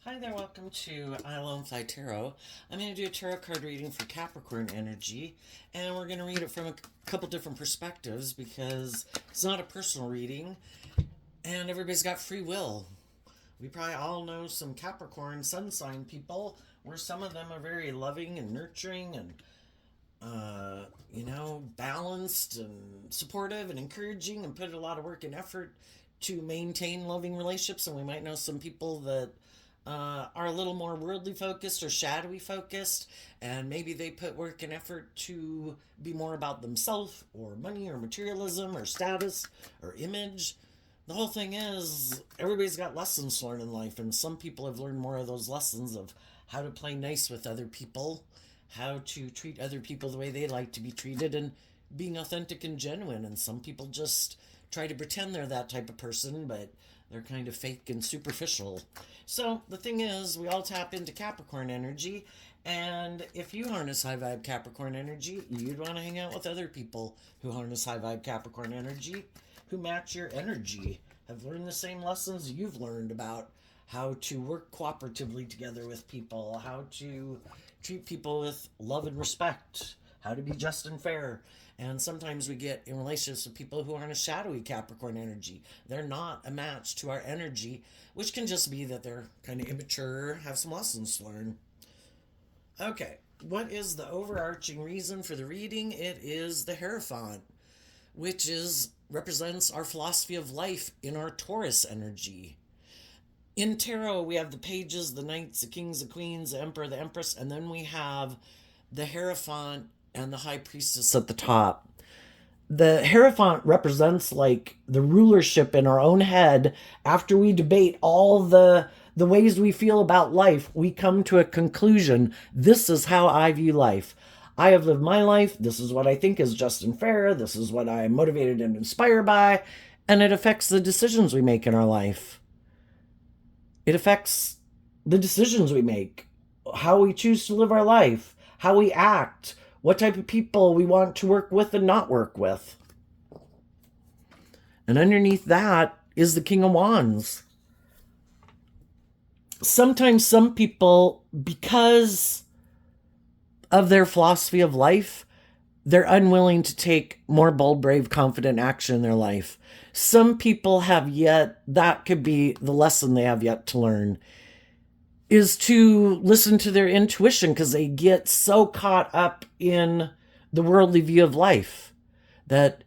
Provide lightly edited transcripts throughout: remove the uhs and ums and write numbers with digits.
Hi there, welcome to I Alone Fly Tarot. I'm going to do a tarot card reading for Capricorn energy, and we're going to read it from a couple different perspectives because it's not a personal reading, and everybody's got free will. We probably all know some Capricorn sun sign people where some of them are very loving and nurturing and balanced and supportive and encouraging and put a lot of work and effort to maintain loving relationships. And we might know some people that are a little more worldly focused or shadowy focused, and maybe they put work and effort to be more about themselves or money or materialism or status or image. The whole thing is, everybody's got lessons to learn in life, and some people have learned more of those lessons of how to play nice with other people, how to treat other people the way they like to be treated, and being authentic and genuine. And some people just try to pretend they're that type of person, but they're kind of fake and superficial. So the thing is, we all tap into Capricorn energy, and if you harness high vibe Capricorn energy, you'd want to hang out with other people who harness high vibe Capricorn energy, who match your energy, have learned the same lessons you've learned about how to work cooperatively together with people, how to treat people with love and respect, how to be just and fair. And sometimes we get in relationships with people who aren't a shadowy Capricorn energy. They're not a match to our energy, which can just be that they're kind of immature, have some lessons to learn. Okay, what is the overarching reason for the reading? It is the Hierophant, which represents our philosophy of life in our Taurus energy. In tarot, we have the pages, the knights, the kings, the queens, the emperor, the empress, and then we have the Hierophant and the high priestess at the top. The Hierophant represents like the rulership in our own head. After we debate all the ways we feel about life, we come to a conclusion. This is how I view life. I have lived my life. This is what I think is just and fair. This is what I am motivated and inspired by. And it affects the decisions we make in our life. It affects the decisions we make, how we choose to live our life, how we act, what type of people we want to work with and not work with. And underneath that is the King of Wands. Sometimes some people, because of their philosophy of life, they're unwilling to take more bold, brave, confident action in their life. Some people that could be the lesson they have yet to learn, is to listen to their intuition, because they get so caught up in the worldly view of life that,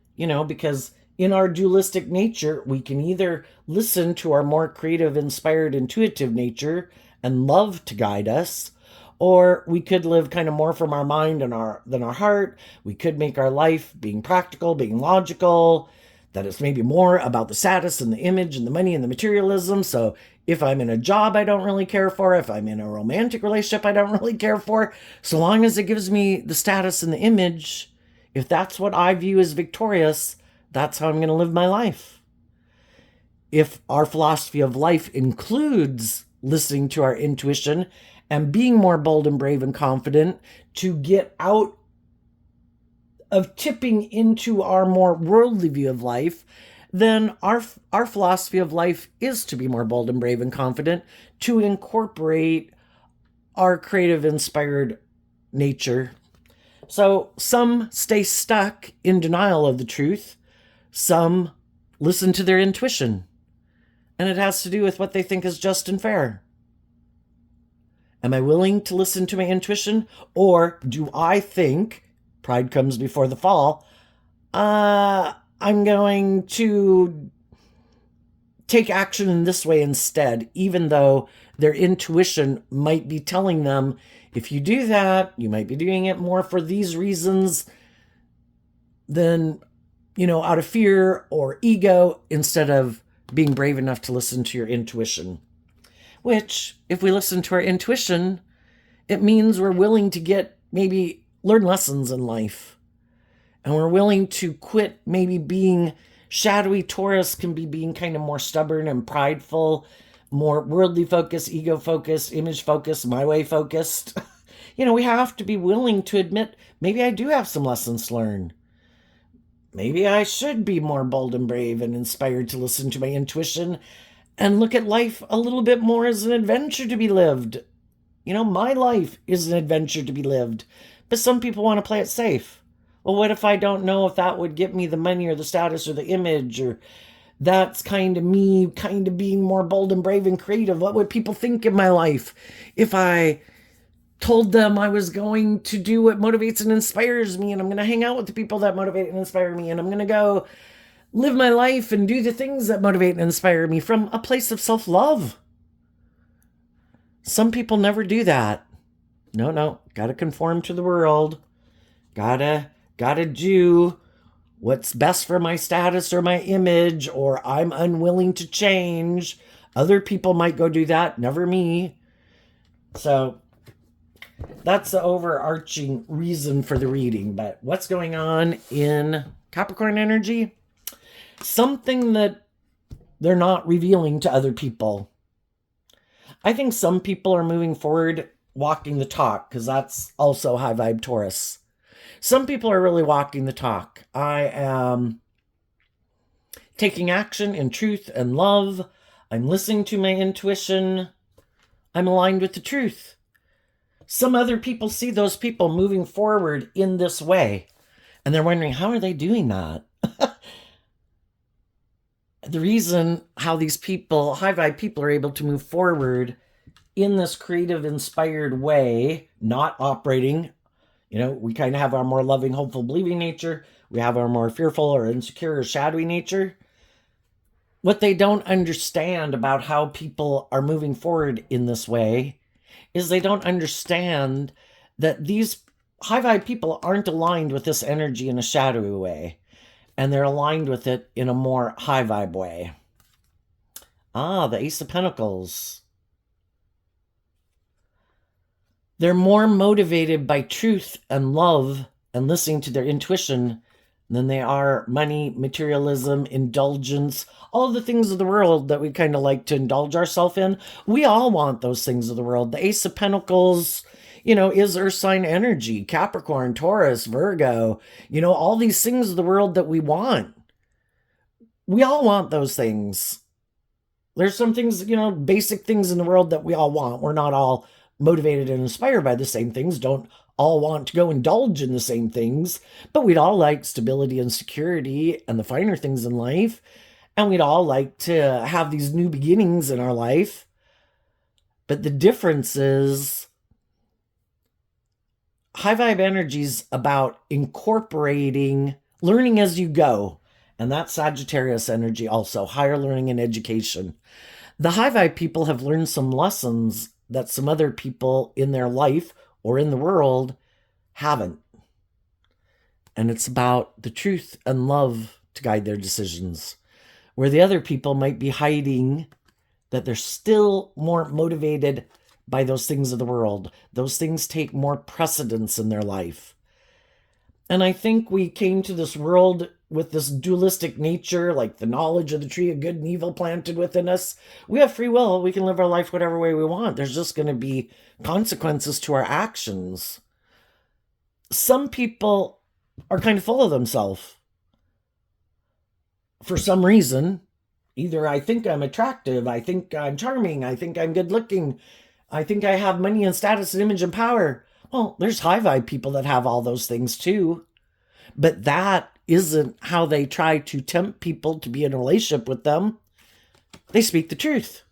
because in our dualistic nature, we can either listen to our more creative, inspired, intuitive nature and love to guide us, or we could live kind of more from our mind than our heart. We could make our life being practical, being logical, that it's maybe more about the status and the image and the money and the materialism. So if I'm in a job I don't really care for, if I'm in a romantic relationship I don't really care for, so long as it gives me the status and the image, if that's what I view as victorious, that's how I'm going to live my life. If our philosophy of life includes listening to our intuition and being more bold and brave and confident to get out of tipping into our more worldly view of life, then our philosophy of life is to be more bold and brave and confident, to incorporate our creative, inspired nature. So some stay stuck in denial of the truth. Some listen to their intuition. And it has to do with what they think is just and fair. Am I willing to listen to my intuition? Or do I think, pride comes before the fall, I'm going to take action in this way instead, even though their intuition might be telling them, if you do that, you might be doing it more for these reasons than, out of fear or ego, instead of being brave enough to listen to your intuition. Which, if we listen to our intuition, it means we're willing to maybe learn lessons in life. And we're willing to quit maybe being shadowy. Taurus can be being kind of more stubborn and prideful, more worldly focused, ego focused, image focused, my way focused. We have to be willing to admit, maybe I do have some lessons to learn. Maybe I should be more bold and brave and inspired to listen to my intuition and look at life a little bit more as an adventure to be lived. My life is an adventure to be lived, but some people want to play it safe. Well, what if I don't know if that would get me the money or the status or the image, or that's kind of me kind of being more bold and brave and creative? What would people think in my life if I told them I was going to do what motivates and inspires me, and I'm going to hang out with the people that motivate and inspire me, and I'm going to go live my life and do the things that motivate and inspire me from a place of self-love? Some people never do that. No, gotta conform to the world. Gotta do what's best for my status or my image, or I'm unwilling to change. Other people might go do that, never me. So that's the overarching reason for the reading. But what's going on in Capricorn energy? Something that they're not revealing to other people. I think some people are moving forward walking the talk, because that's also high vibe Taurus. Some people are really walking the talk. I am taking action in truth and love. I'm listening to my intuition. I'm aligned with the truth. Some other people see those people moving forward in this way, and they're wondering, how are they doing that? The reason how these people, high vibe people, are able to move forward in this creative, inspired way, not operating, we kind of have our more loving, hopeful, believing nature. We have our more fearful or insecure or shadowy nature. What they don't understand about how people are moving forward in this way is they don't understand that these high vibe people aren't aligned with this energy in a shadowy way, and they're aligned with it in a more high vibe way. The Ace of Pentacles. They're more motivated by truth and love and listening to their intuition than they are money, materialism, indulgence, all of the things of the world that we kind of like to indulge ourselves in. We all want those things of the world. The Ace of Pentacles, is earth sign energy, Capricorn, Taurus, Virgo, all these things of the world that we want. We all want those things. There's some things, basic things in the world that we all want. We're not all motivated and inspired by the same things, don't all want to go indulge in the same things, but we'd all like stability and security and the finer things in life, and we'd all like to have these new beginnings in our life. But the difference is high vibe energy is about incorporating learning as you go, and that's Sagittarius energy also, higher learning and education. The high vibe people have learned some lessons that some other people in their life or in the world haven't. And it's about the truth and love to guide their decisions, where the other people might be hiding that they're still more motivated by those things of the world. Those things take more precedence in their life. And I think we came to this world with this dualistic nature, like the knowledge of the tree of good and evil planted within us. We have free will. We can live our life whatever way we want. There's just going to be consequences to our actions. Some people are kind of full of themselves. For some reason, either I think I'm attractive, I think I'm charming, I think I'm good looking, I think I have money and status and image and power. Well, there's high vibe people that have all those things too. But that isn't how they try to tempt people to be in a relationship with them. They speak the truth.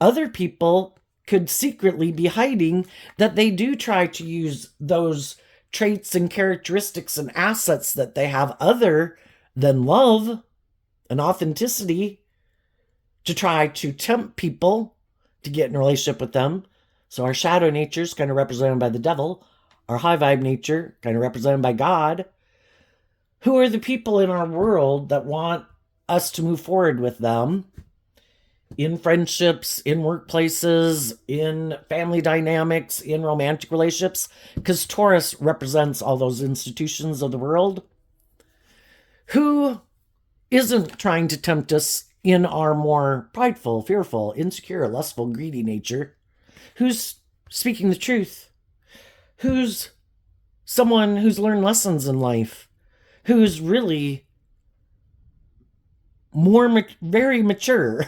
Other people could secretly be hiding that they do try to use those traits and characteristics and assets that they have other than love and authenticity to try to tempt people to get in a relationship with them. So our shadow nature is kind of represented by the devil. Our high vibe nature kind of represented by God. Who are the people in our world that want us to move forward with them in friendships, in workplaces, in family dynamics, in romantic relationships? Because Taurus represents all those institutions of the world. Who isn't trying to tempt us in our more prideful, fearful, insecure, lustful, greedy nature? Who's speaking the truth? Who's someone who's learned lessons in life? Who's really very mature,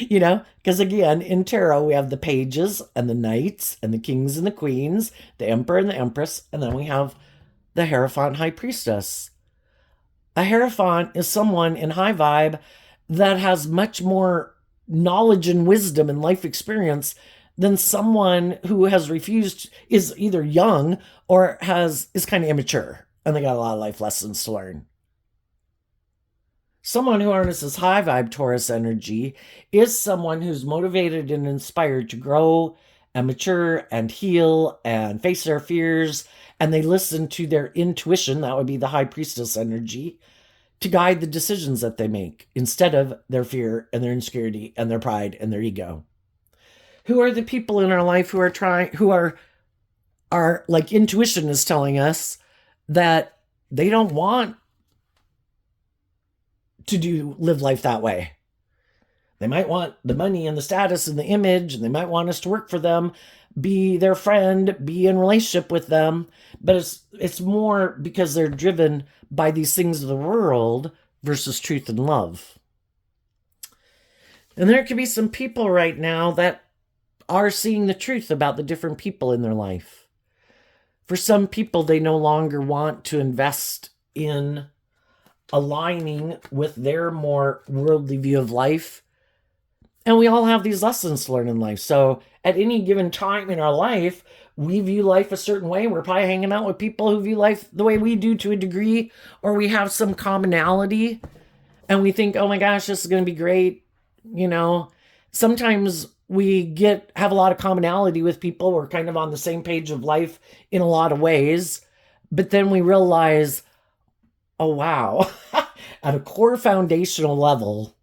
because again, in tarot, we have the pages and the knights and the kings and the queens, the emperor and the empress, and then we have the Hierophant high priestess. A Hierophant is someone in high vibe that has much more knowledge and wisdom and life experience than someone who has refused, is either young or is kind of immature and they got a lot of life lessons to learn. Someone who harnesses high vibe Taurus energy is someone who's motivated and inspired to grow and mature and heal and face their fears. And they listen to their intuition, that would be the high priestess energy, to guide the decisions that they make instead of their fear and their insecurity and their pride and their ego. Who are the people in our life who are like intuition is telling us that they don't want to live life that way. They might want the money and the status and the image, and they might want us to work for them, be their friend, be in relationship with them, but it's more because they're driven by these things of the world versus truth and love. And there could be some people right now that are seeing the truth about the different people in their life. For some people, they no longer want to invest in aligning with their more worldly view of life. And we all have these lessons to learn in life. So at any given time in our life, we view life a certain way. We're probably hanging out with people who view life the way we do to a degree, or we have some commonality and we think, oh my gosh, this is going to be great. Sometimes we have a lot of commonality with people. We're kind of on the same page of life in a lot of ways. But then we realize, oh, wow, at a core foundational level,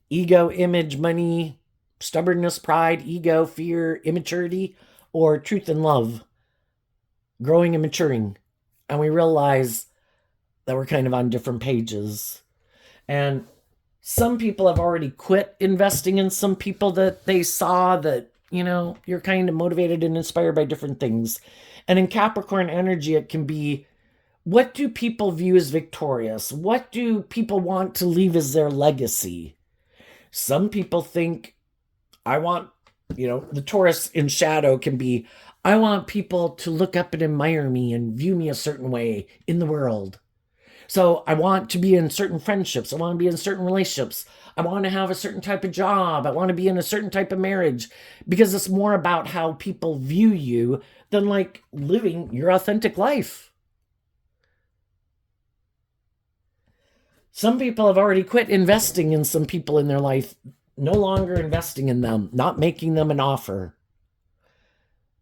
ego, image, money, stubbornness, pride, ego, fear, immaturity, or truth and love, growing and maturing. And we realize that we're kind of on different pages. And some people have already quit investing in some people that they saw that, you're kind of motivated and inspired by different things. And in Capricorn energy, it can be, what do people view as victorious? What do people want to leave as their legacy? Some people think, I want, the Taurus in shadow can be, I want people to look up and admire me and view me a certain way in the world. So I want to be in certain friendships. I want to be in certain relationships. I want to have a certain type of job. I want to be in a certain type of marriage, because it's more about how people view you than like living your authentic life. Some people have already quit investing in some people in their life, no longer investing in them, not making them an offer.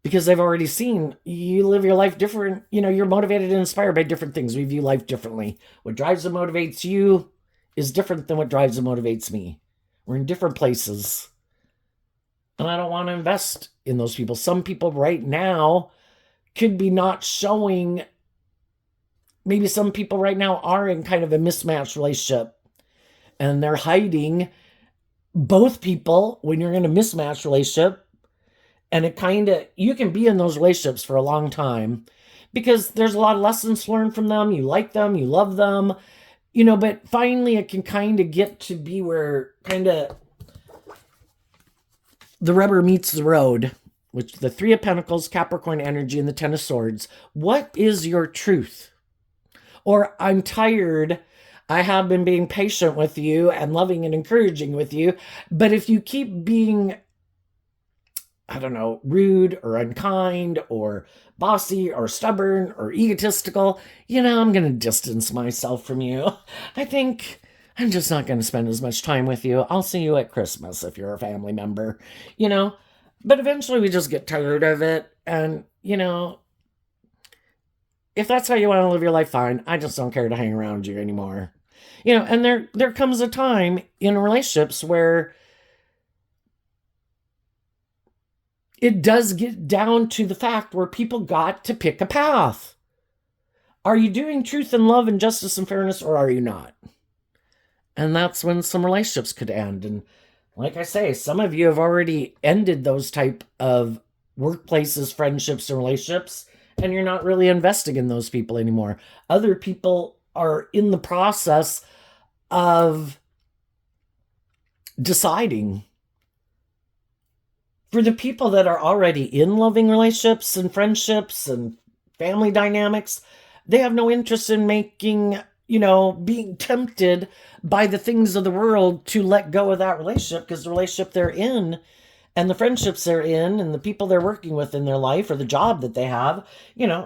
Because they've already seen you live your life different. You're motivated and inspired by different things. We view life differently. What drives and motivates you is different than what drives and motivates me. We're in different places. And I don't want to invest in those people. Some people right now could be not showing. Maybe some people right now are in kind of a mismatched relationship. And they're hiding both people when you're in a mismatched relationship. And you can be in those relationships for a long time because there's a lot of lessons learned from them. You like them, you love them, but finally it can kind of get to be where kind of the rubber meets the road, which the Three of Pentacles, Capricorn energy, and the Ten of Swords. What is your truth? Or, I'm tired. I have been being patient with you and loving and encouraging with you. But if you keep being, rude or unkind or bossy or stubborn or egotistical, I'm going to distance myself from you. I think I'm just not going to spend as much time with you. I'll see you at Christmas if you're a family member, But eventually we just get tired of it. And, if that's how you want to live your life, fine. I just don't care to hang around you anymore. And there comes a time in relationships where it does get down to the fact where people got to pick a path. Are you doing truth and love and justice and fairness, or are you not? And that's when some relationships could end. And like I say, some of you have already ended those type of workplaces, friendships, and relationships, and you're not really investing in those people anymore. Other people are in the process of deciding. For the people that are already in loving relationships and friendships and family dynamics, they have no interest in making, being tempted by the things of the world to let go of that relationship, because the relationship they're in and the friendships they're in and the people they're working with in their life or the job that they have,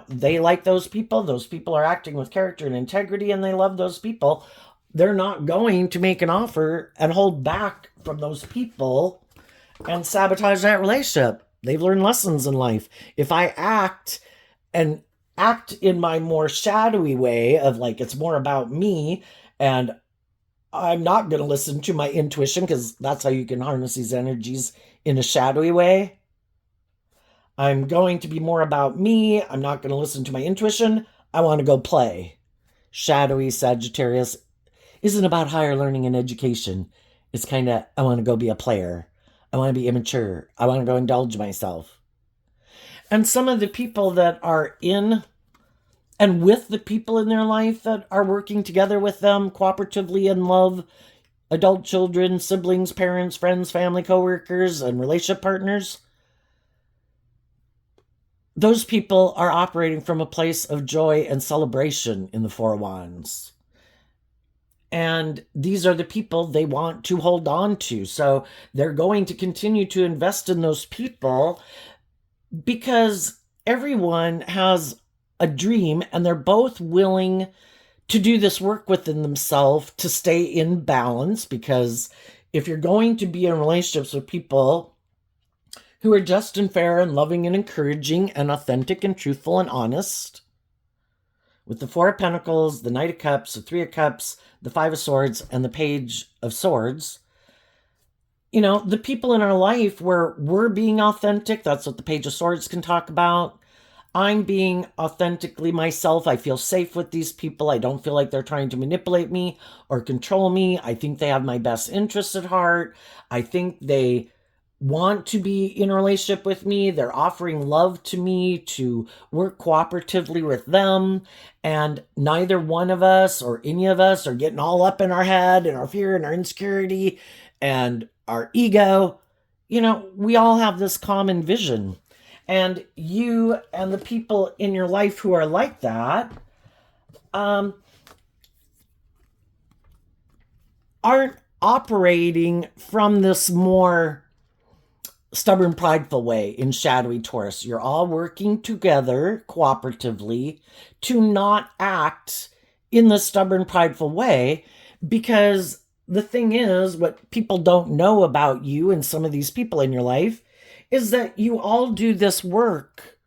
they like those people. Those people are acting with character and integrity and they love those people. They're not going to make an offer and hold back from those people and sabotage that relationship. They've learned lessons in life. If I and act in my more shadowy way of like, it's more about me, and I'm not going to listen to my intuition, because that's how you can harness these energies in a shadowy way. I'm going to be more about me. I'm not going to listen to my intuition. I want to go play. Shadowy Sagittarius isn't about higher learning and education. It's kind of, I want to go be a player. I want to be immature. I want to go indulge myself. And some of the people that are in and with the people in their life that are working together with them cooperatively in love, adult children, siblings, parents, friends, family, coworkers, and relationship partners, those people are operating from a place of joy and celebration in the Four of Wands. And these are the people they want to hold on to. So they're going to continue to invest in those people because everyone has a dream and they're both willing to do this work within themselves to stay in balance. Because if you're going to be in relationships with people who are just and fair and loving and encouraging and authentic and truthful and honest, with the Four of Pentacles, the Knight of Cups, the Three of Cups, the Five of Swords, and the Page of Swords, the people in our life where we're being authentic, that's what the Page of Swords can talk about. I'm being authentically myself. I feel safe with these people. I don't feel like they're trying to manipulate me or control me. I think they have my best interests at heart. I think they want to be in a relationship with me. They're offering love to me to work cooperatively with them. And neither one of us or any of us are getting all up in our head and our fear and our insecurity and our ego. We all have this common vision. And you and the people in your life who are like that aren't operating from this more stubborn, prideful way in shadowy Taurus. You're all working together cooperatively to not act in the stubborn, prideful way, because the thing is, what people don't know about you and some of these people in your life is that you all do this work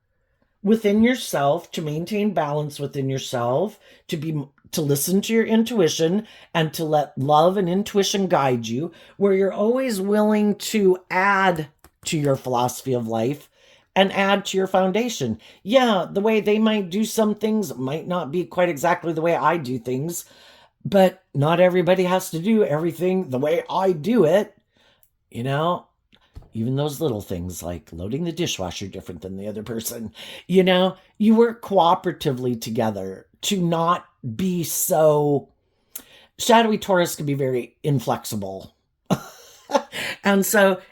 within yourself to maintain balance within yourself, to listen to your intuition and to let love and intuition guide you, where you're always willing to add to your philosophy of life and add to your foundation. Yeah, the way they might do some things might not be quite exactly the way I do things, but not everybody has to do everything the way I do it. Even those little things like loading the dishwasher different than the other person. You work cooperatively together to not be so... Shadowy Taurus can be very inflexible. And so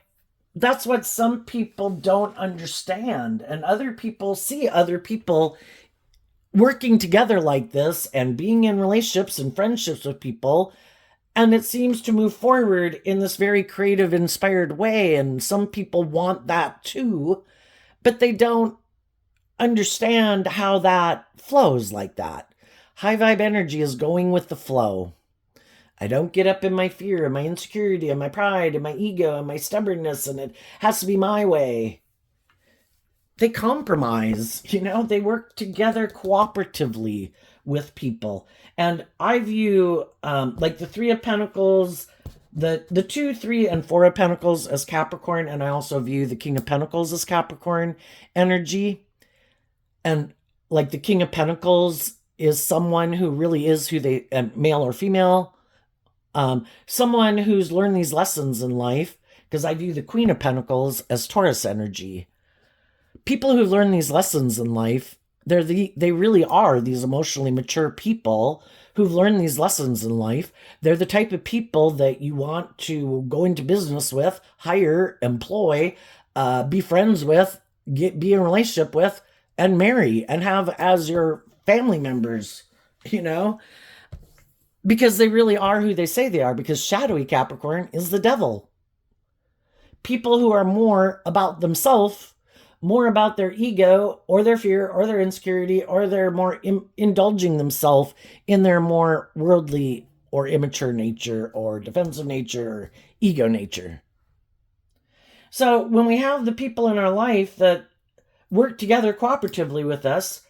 that's what some people don't understand. And other people see other people working together like this and being in relationships and friendships with people, and it seems to move forward in this very creative, inspired way. And some people want that too, but they don't understand how that flows like that. High vibe energy is going with the flow. I don't get up in my fear and my insecurity and my pride and my ego and my stubbornness and it has to be my way. They compromise, they work together cooperatively with people. And I view like the Three of Pentacles, the 2, 3, and 4 of Pentacles as Capricorn, and I also view the King of Pentacles as Capricorn energy. And like the King of Pentacles is someone who really is who they, male or female, someone who's learned these lessons in life, because I view the Queen of Pentacles as Taurus energy. People who learn these lessons in life They really are these emotionally mature people who've learned these lessons in life. They're the type of people that you want to go into business with, hire, employ, be friends with, be in a relationship with, and marry and have as your family members, you know, because they really are who they say they are. Because shadowy Capricorn is the devil. People who are more about themselves, more about their ego or their fear or their insecurity, or they're more indulging themselves in their more worldly or immature nature or defensive nature or ego nature. So when we have the people in our life that work together cooperatively with us,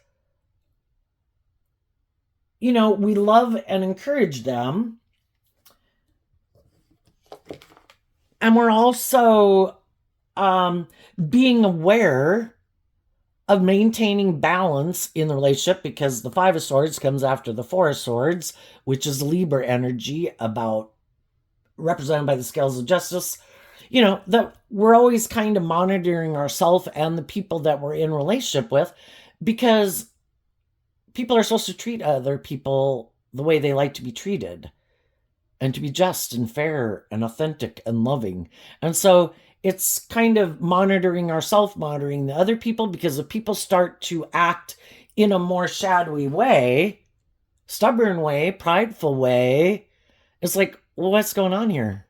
you know, we love and encourage them. And we're also being aware of maintaining balance in the relationship, because the Five of Swords comes after the Four of Swords, which is Libra energy, about represented by the scales of justice. You know, that we're always kind of monitoring ourselves and the people that we're in relationship with, because people are supposed to treat other people the way they like to be treated, and to be just and fair and authentic and loving. And so it's kind of monitoring ourselves, monitoring the other people, because if people start to act in a more shadowy way, stubborn way, prideful way, it's like, well, what's going on here?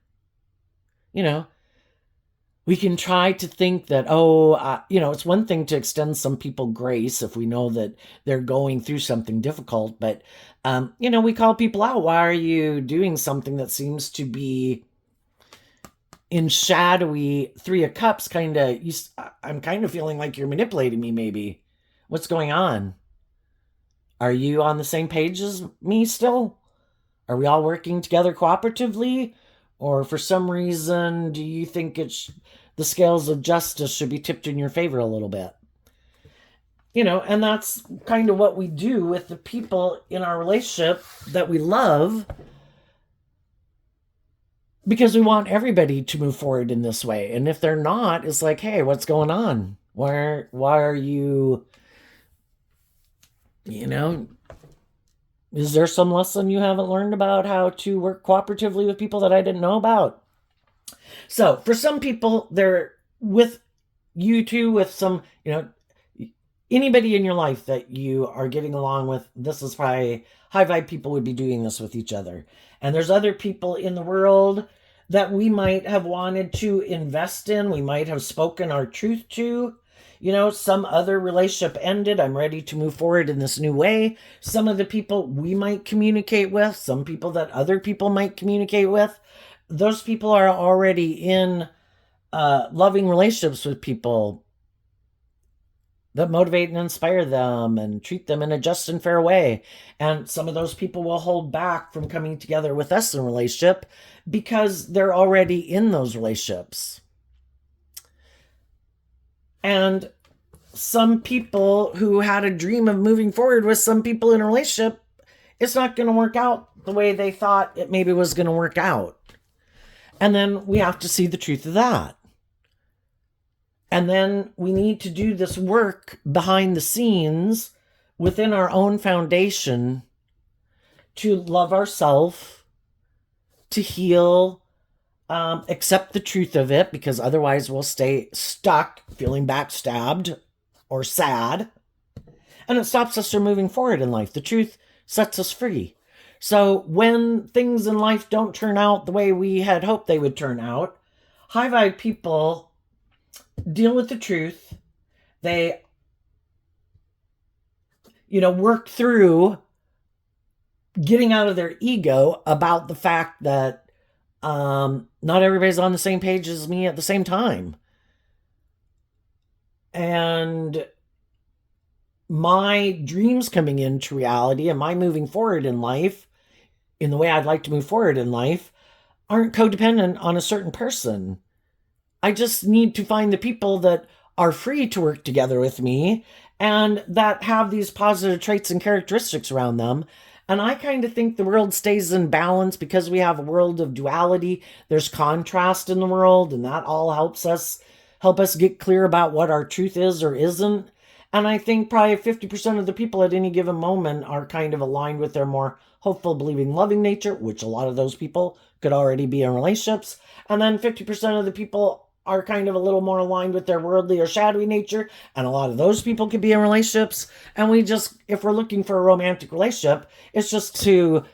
You know, we can try to think that, it's one thing to extend some people grace if we know that they're going through something difficult. But, we call people out. Why are you doing something that seems to be in shadowy Three of Cups? I'm kind of feeling like you're manipulating me, maybe. What's going on? Are you on the same page as me still? Are we all working together cooperatively? Or for some reason, do you think the scales of justice should be tipped in your favor a little bit? And that's kind of what we do with the people in our relationship that we love, because we want everybody to move forward in this way. And if they're not, it's like, hey, what's going on? Why are you, is there some lesson you haven't learned about how to work cooperatively with people that I didn't know about? So for some people, they're with you too, with some, anybody in your life that you are getting along with, this is probably high vibe people would be doing this with each other. And there's other people in the world that we might have wanted to invest in. We might have spoken our truth to. Some other relationship ended. I'm ready to move forward in this new way. Some of the people we might communicate with, some people that other people might communicate with, those people are already in loving relationships with people that motivate and inspire them and treat them in a just and fair way. And some of those people will hold back from coming together with us in a relationship because they're already in those relationships. And some people who had a dream of moving forward with some people in a relationship, it's not going to work out the way they thought it maybe was going to work out. And then we have to see the truth of that. And then we need to do this work behind the scenes within our own foundation to love ourselves, to heal, accept the truth of it, because otherwise we'll stay stuck feeling backstabbed or sad. And it stops us from moving forward in life. The truth sets us free. So when things in life don't turn out the way we had hoped they would turn out, high vibe people deal with the truth. They, work through getting out of their ego about the fact that not everybody's on the same page as me at the same time. And my dreams coming into reality and my moving forward in life, in the way I'd like to move forward in life, aren't codependent on a certain person. I just need to find the people that are free to work together with me and that have these positive traits and characteristics around them. And I kind of think the world stays in balance because we have a world of duality. There's contrast in the world, and that all help us get clear about what our truth is or isn't. And I think probably 50% of the people at any given moment are kind of aligned with their more hopeful, believing, loving nature, which a lot of those people could already be in relationships. And then 50% of the people are kind of a little more aligned with their worldly or shadowy nature. And a lot of those people could be in relationships. And we just, if we're looking for a romantic relationship, it's just to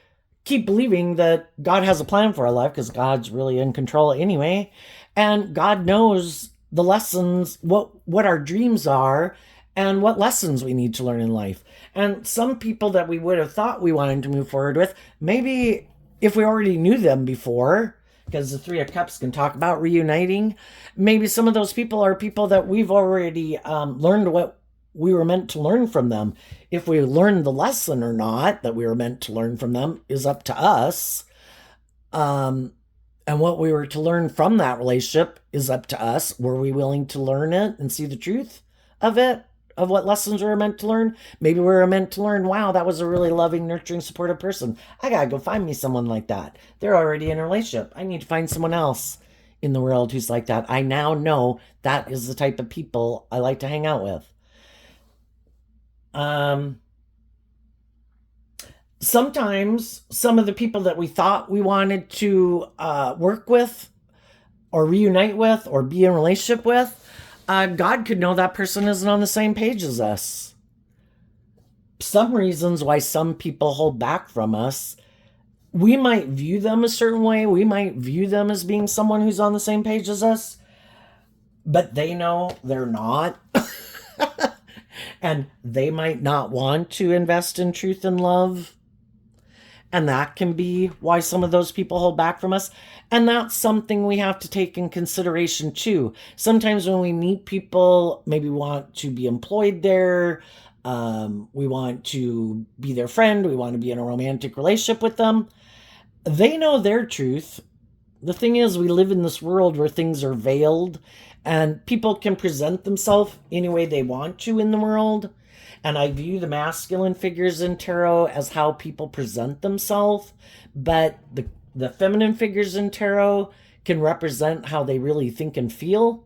keep believing that God has a plan for our life, because God's really in control anyway. And God knows the lessons, what our dreams are, and what lessons we need to learn in life. And some people that we would have thought we wanted to move forward with, maybe if we already knew them before, because the Three of Cups can talk about reuniting, maybe some of those people are people that we've already learned what we were meant to learn from them. If we learned the lesson or not that we were meant to learn from them is up to us. And what we were to learn from that relationship is up to us. Were we willing to learn it and see the truth of it, of what lessons we were meant to learn? Maybe we were meant to learn, wow, that was a really loving, nurturing, supportive person. I gotta go find me someone like that. They're already in a relationship. I need to find someone else in the world who's like that. I now know that is the type of people I like to hang out with. Sometimes some of the people that we thought we wanted to work with or reunite with or be in a relationship with, God could know that person isn't on the same page as us. Some reasons why some people hold back from us, we might view them a certain way. We might view them as being someone who's on the same page as us, but they know they're not. And they might not want to invest in truth and love. And that can be why some of those people hold back from us. And that's something we have to take in consideration too. Sometimes when we meet people, maybe we want to be employed there, we want to be their friend, we want to be in a romantic relationship with them. They know their truth. The thing is, we live in this world where things are veiled and people can present themselves any way they want to in the world. And I view the masculine figures in tarot as how people present themselves, but the feminine figures in tarot can represent how they really think and feel.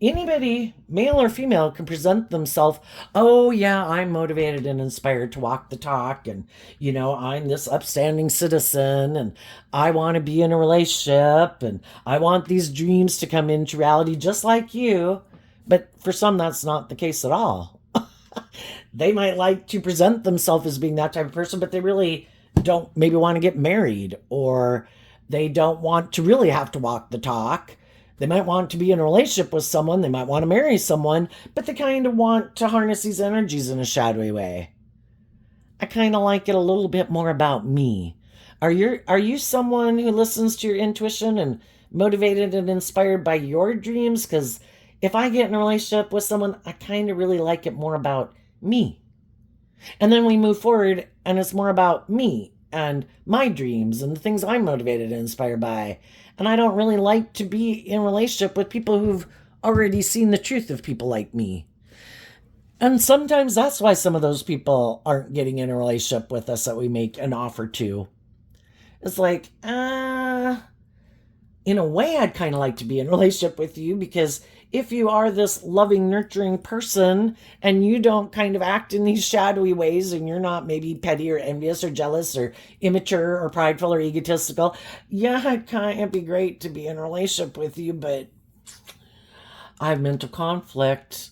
Anybody, male or female, can present themselves, oh yeah, I'm motivated and inspired to walk the talk, and I'm this upstanding citizen, and I want to be in a relationship, and I want these dreams to come into reality just like you. But for some, that's not the case at all. They might like to present themselves as being that type of person, but they really don't maybe want to get married, or they don't want to really have to walk the talk. They might want to be in a relationship with someone, they might want to marry someone, but they kind of want to harness these energies in a shadowy way. I kind of like it a little bit more about me. Are you someone who listens to your intuition and motivated and inspired by your dreams? Because if I get in a relationship with someone, I kind of really like it more about me. And then we move forward and it's more about me and my dreams and the things I'm motivated and inspired by. And I don't really like to be in a relationship with people who've already seen the truth of people like me. And sometimes that's why some of those people aren't getting in a relationship with us that we make an offer to. It's like, in a way, I'd kind of like to be in a relationship with you, because if you are this loving, nurturing person and you don't kind of act in these shadowy ways, and you're not maybe petty or envious or jealous or immature or prideful or egotistical, yeah, it kind of be great to be in a relationship with you, but I have mental conflict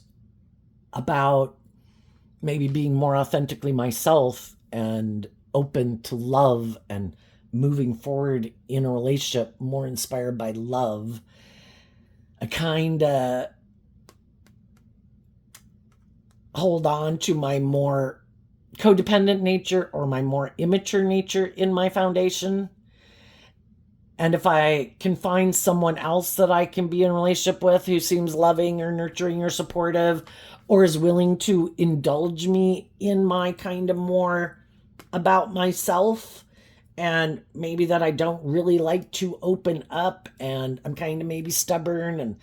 about maybe being more authentically myself and open to love and moving forward in a relationship more inspired by love. I kind of hold on to my more codependent nature or my more immature nature in my foundation. And if I can find someone else that I can be in a relationship with who seems loving or nurturing or supportive, or is willing to indulge me in my kind of more about myself, and maybe that I don't really like to open up, and I'm kind of maybe stubborn, and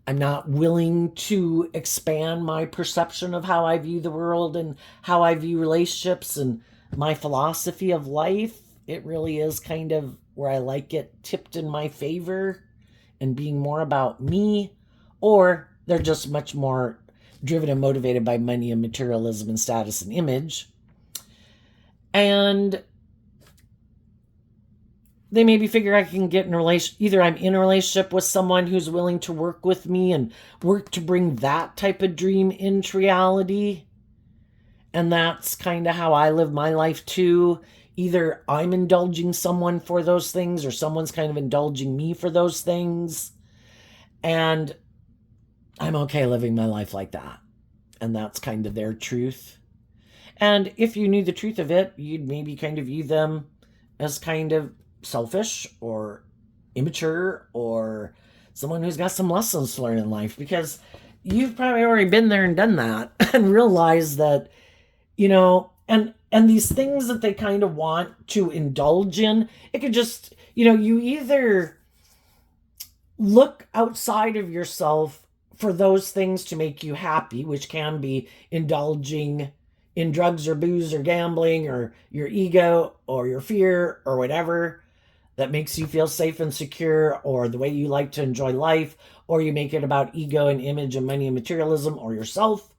I'm not willing to expand my perception of how I view the world and how I view relationships and my philosophy of life. It really is kind of where I like it tipped in my favor and being more about me, or they're just much more driven and motivated by money and materialism and status and image. And they maybe figure I can get in a relation, either I'm in a relationship with someone who's willing to work with me and work to bring that type of dream into reality. And that's kind of how I live my life too. Either I'm indulging someone for those things or someone's kind of indulging me for those things. And I'm okay living my life like that. And that's kind of their truth. And if you knew the truth of it, you'd maybe kind of view them as kind of selfish or immature or someone who's got some lessons to learn in life, because you've probably already been there and done that and realized that, and these things that they kind of want to indulge in, it could just, you either look outside of yourself for those things to make you happy, which can be indulging in drugs or booze or gambling or your ego or your fear or whatever that makes you feel safe and secure, or the way you like to enjoy life, or you make it about ego and image and money and materialism or yourself.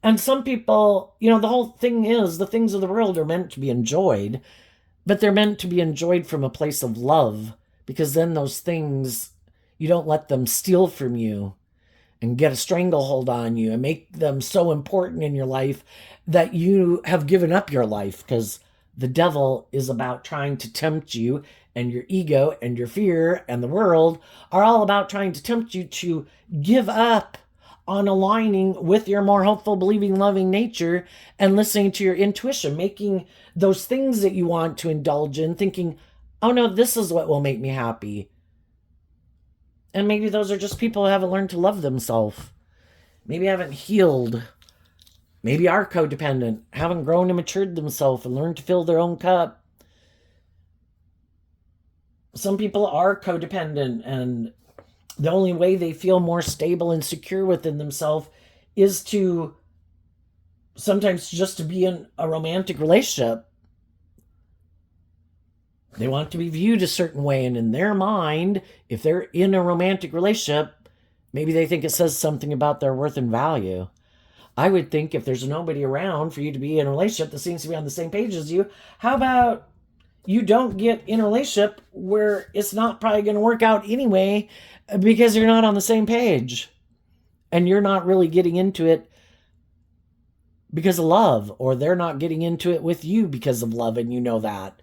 And some people, the whole thing is the things of the world are meant to be enjoyed, but they're meant to be enjoyed from a place of love, because then those things, you don't let them steal from you and get a stranglehold on you and make them so important in your life that you have given up your life, because the devil is about trying to tempt you, and your ego and your fear and the world are all about trying to tempt you to give up on aligning with your more hopeful, believing, loving nature and listening to your intuition, making those things that you want to indulge in, thinking, oh no, this is what will make me happy. And maybe those are just people who haven't learned to love themselves. Maybe haven't healed. Maybe are codependent, haven't grown and matured themselves and learned to fill their own cup. Some people are codependent, and the only way they feel more stable and secure within themselves is to sometimes just to be in a romantic relationship. They want to be viewed a certain way, and in their mind, if they're in a romantic relationship, maybe they think it says something about their worth and value. I would think if there's nobody around for you to be in a relationship that seems to be on the same page as you, how about you don't get in a relationship where it's not probably going to work out anyway because you're not on the same page and you're not really getting into it because of love, or they're not getting into it with you because of love, and that.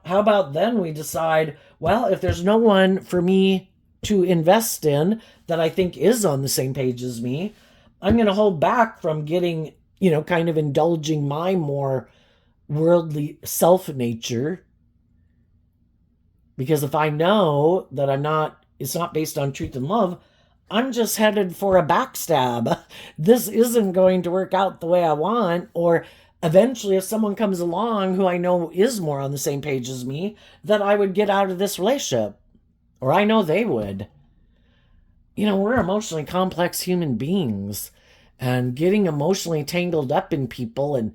How about then we decide, well, if there's no one for me to invest in that I think is on the same page as me, I'm going to hold back from getting, kind of indulging my more worldly self nature. Because if I know that it's not based on truth and love, I'm just headed for a backstab. This isn't going to work out the way I want. Or eventually, if someone comes along who I know is more on the same page as me, that I would get out of this relationship. Or I know they would. We're emotionally complex human beings, and getting emotionally tangled up in people, and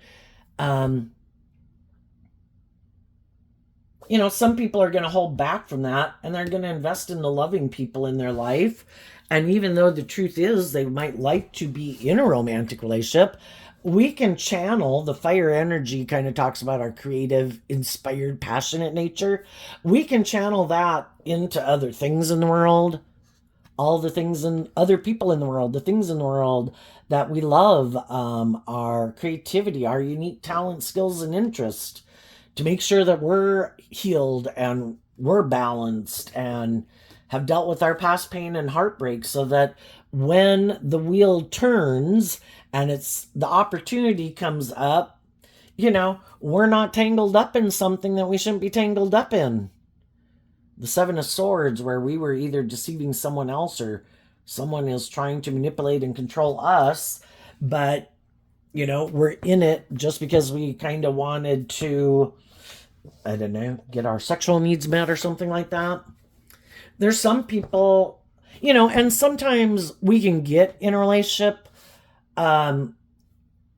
some people are going to hold back from that, and they're going to invest in the loving people in their life. And even though the truth is they might like to be in a romantic relationship, we can channel the fire energy, kind of talks about our creative, inspired, passionate nature. We can channel that into other things in the world. All the things and other people in the world, the things in the world that we love, our creativity, our unique talent, skills, and interest, to make sure that we're healed and we're balanced and have dealt with our past pain and heartbreak, so that when the wheel turns and the opportunity comes up, we're not tangled up in something that we shouldn't be tangled up in. The Seven of Swords, where we were either deceiving someone else or someone is trying to manipulate and control us, but, we're in it just because we kind of wanted to, I don't know, get our sexual needs met or something like that. There's some people, and sometimes we can get in a relationship.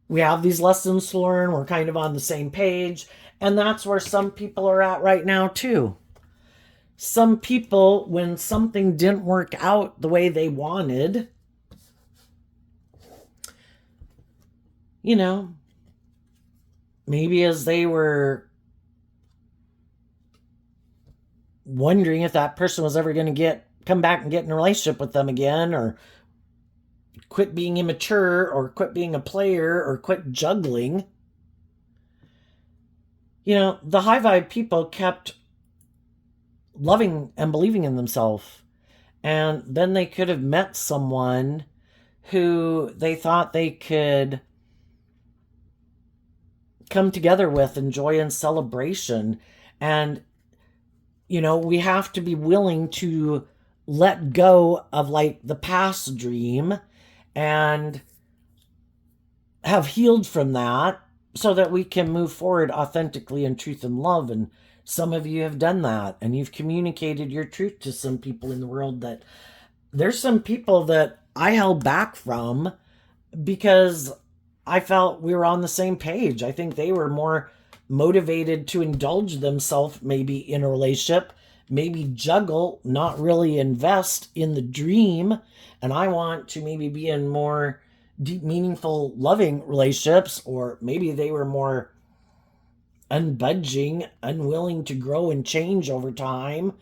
We have these lessons to learn. We're kind of on the same page. And that's where some people are at right now, too. Some people, when something didn't work out the way they wanted, you know, maybe as they were wondering if that person was ever going to come back and get in a relationship with them again, or quit being immature, or quit being a player, or quit juggling. The high vibe people kept loving and believing in themselves. And then they could have met someone who they thought they could come together with in joy and celebration. And, we have to be willing to let go of like the past dream and have healed from that so that we can move forward authentically in truth and love. And some of you have done that, and you've communicated your truth to some people in the world. That there's some people that I held back from because I felt we were on the same page. I think they were more motivated to indulge themselves maybe in a relationship, maybe juggle, not really invest in the dream. And I want to maybe be in more deep, meaningful, loving relationships. Or maybe they were more unbudging, unwilling to grow and change over time,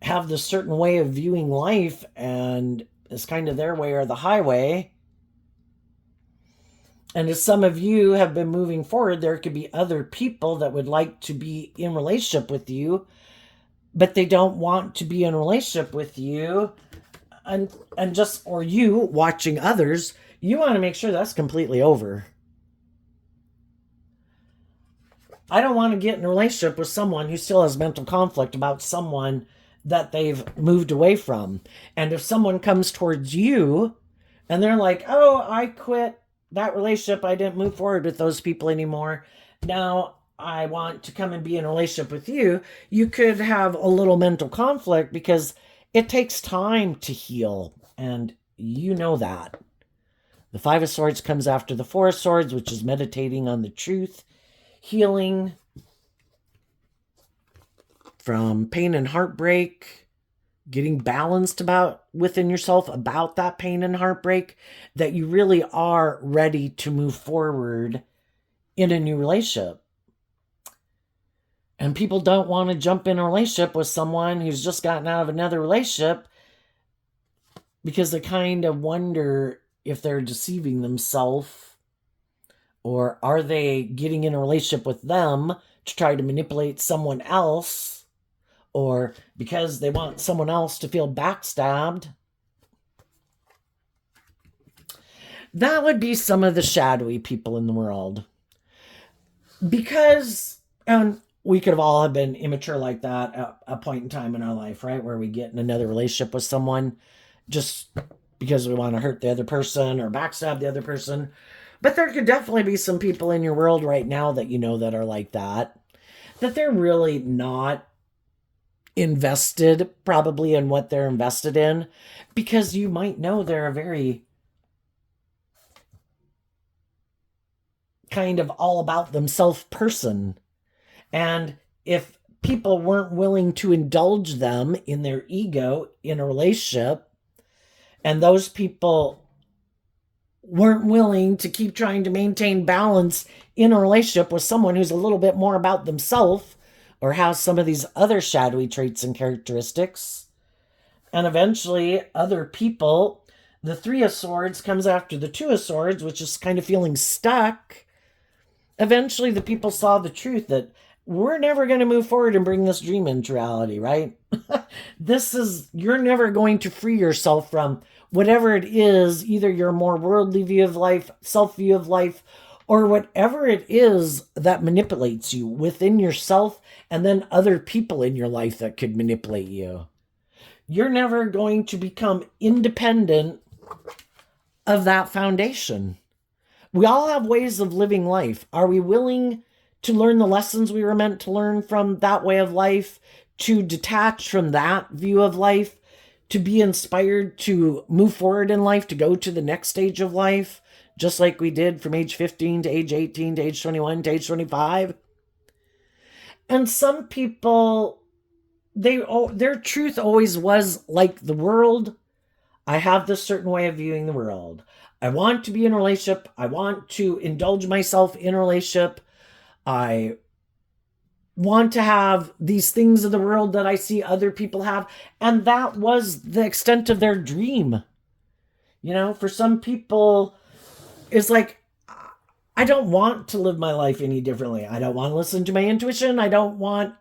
have this certain way of viewing life, and it's kind of their way or the highway. And as some of you have been moving forward, there could be other people that would like to be in relationship with you, but they don't want to be in a relationship with you. And just, or you watching others, you want to make sure that's completely over. I don't want to get in a relationship with someone who still has mental conflict about someone that they've moved away from. And if someone comes towards you and they're like, oh, I quit that relationship, I didn't move forward with those people anymore, now I want to come and be in a relationship with you, you could have a little mental conflict because it takes time to heal. And you know that. The Five of Swords comes after the Four of Swords, which is meditating on the truth, healing from pain and heartbreak, getting balanced within yourself about that pain and heartbreak, that you really are ready to move forward in a new relationship. And people don't want to jump in a relationship with someone who's just gotten out of another relationship because they kind of wonder if they're deceiving themselves, or are they getting in a relationship with them to try to manipulate someone else, or because they want someone else to feel backstabbed. That would be some of the shadowy people in the world. Because, and we could have all been immature like that at a point in time in our life, right? Where we get in another relationship with someone just because we want to hurt the other person or backstab the other person. But there could definitely be some people in your world right now that that are like that they're really not invested probably in what they're invested in, because you might know they're a very kind of all about themselves person. And if people weren't willing to indulge them in their ego in a relationship, and those people weren't willing to keep trying to maintain balance in a relationship with someone who's a little bit more about themselves, or has some of these other shadowy traits and characteristics, and eventually other people, the Three of Swords comes after the Two of Swords, which is kind of feeling stuck. Eventually the people saw the truth that we're never going to move forward and bring this dream into reality, right? You're never going to free yourself from whatever it is, either your more worldly view of life, self view of life, or whatever it is that manipulates you within yourself, and then other people in your life that could manipulate you. You're never going to become independent of that foundation. We all have ways of living life. Are we willing to learn the lessons we were meant to learn from that way of life, to detach from that view of life, to be inspired to move forward in life, to go to the next stage of life, just like we did from age 15 to age 18 to age 21 to age 25? And some people, their truth always was like the world. I have this certain way of viewing the world. I want to be in a relationship. I want to indulge myself in a relationship. I want to have these things of the world that I see other people have. And that was the extent of their dream. For some people, it's like, I don't want to live my life any differently. I don't want to listen to my intuition. I don't want,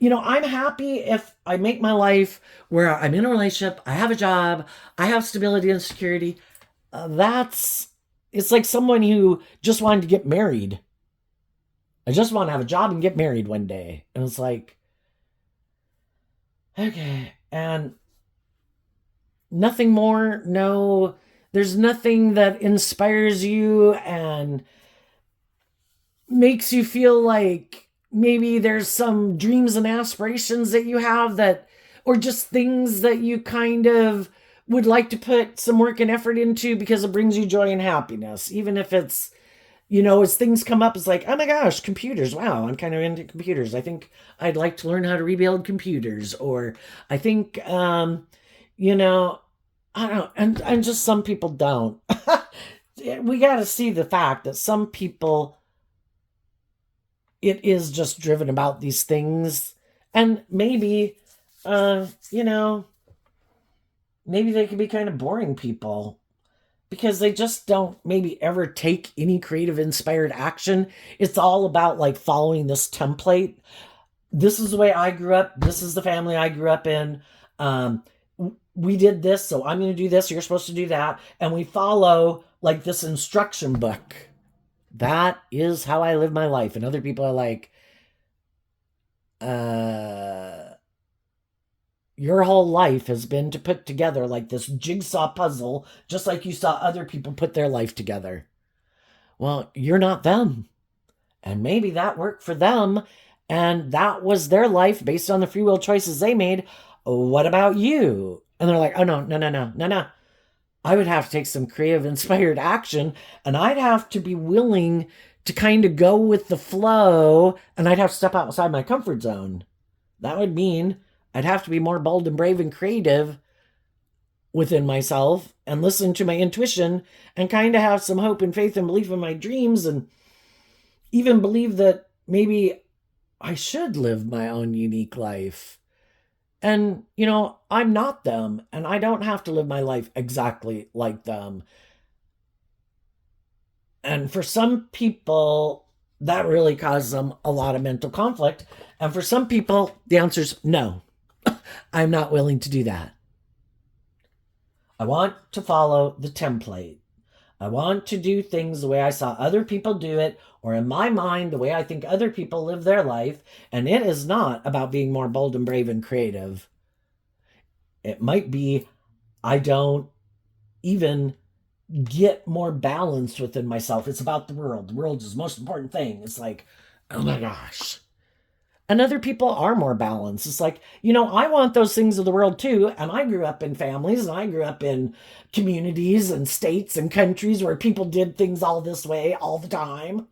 I'm happy if I make my life where I'm in a relationship, I have a job, I have stability and security. It's like someone who just wanted to get married. I just want to have a job and get married one day. And it's like, okay. And nothing more. No, there's nothing that inspires you and makes you feel like maybe there's some dreams and aspirations that you have or just things that you kind of would like to put some work and effort into because it brings you joy and happiness. Even if it's, as things come up, it's like, oh my gosh, computers. Wow, I'm kind of into computers. I think I'd like to learn how to rebuild computers. Or I think, I don't know. And just some people don't. We got to see the fact that some people, it is just driven about these things. And maybe, maybe they can be kind of boring people because they just don't maybe ever take any creative inspired action. It's all about like following this template. This is the way I grew up. This is the family I grew up in. We did this, so I'm going to do this. You're supposed to do that. And we follow like this instruction book. That is how I live my life. And other people are like, your whole life has been to put together like this jigsaw puzzle, just like you saw other people put their life together. Well, you're not them. And maybe that worked for them. And that was their life based on the free will choices they made. What about you? And they're like, oh, no. I would have to take some creative inspired action, and I'd have to be willing to kind of go with the flow, and I'd have to step outside my comfort zone. That would mean I'd have to be more bold and brave and creative within myself and listen to my intuition and kind of have some hope and faith and belief in my dreams and even believe that maybe I should live my own unique life. And, I'm not them, and I don't have to live my life exactly like them. And for some people, that really causes them a lot of mental conflict. And for some people, the answer is no, I'm not willing to do that. I want to follow the template. I want to do things the way I saw other people do it, or in my mind, the way I think other people live their life. And it is not about being more bold and brave and creative. It might be I don't even get more balanced within myself. It's about the world. The world is the most important thing. It's like, oh my gosh. And other people are more balanced. It's like, I want those things of the world too. And I grew up in families and I grew up in communities and states and countries where people did things all this way all the time.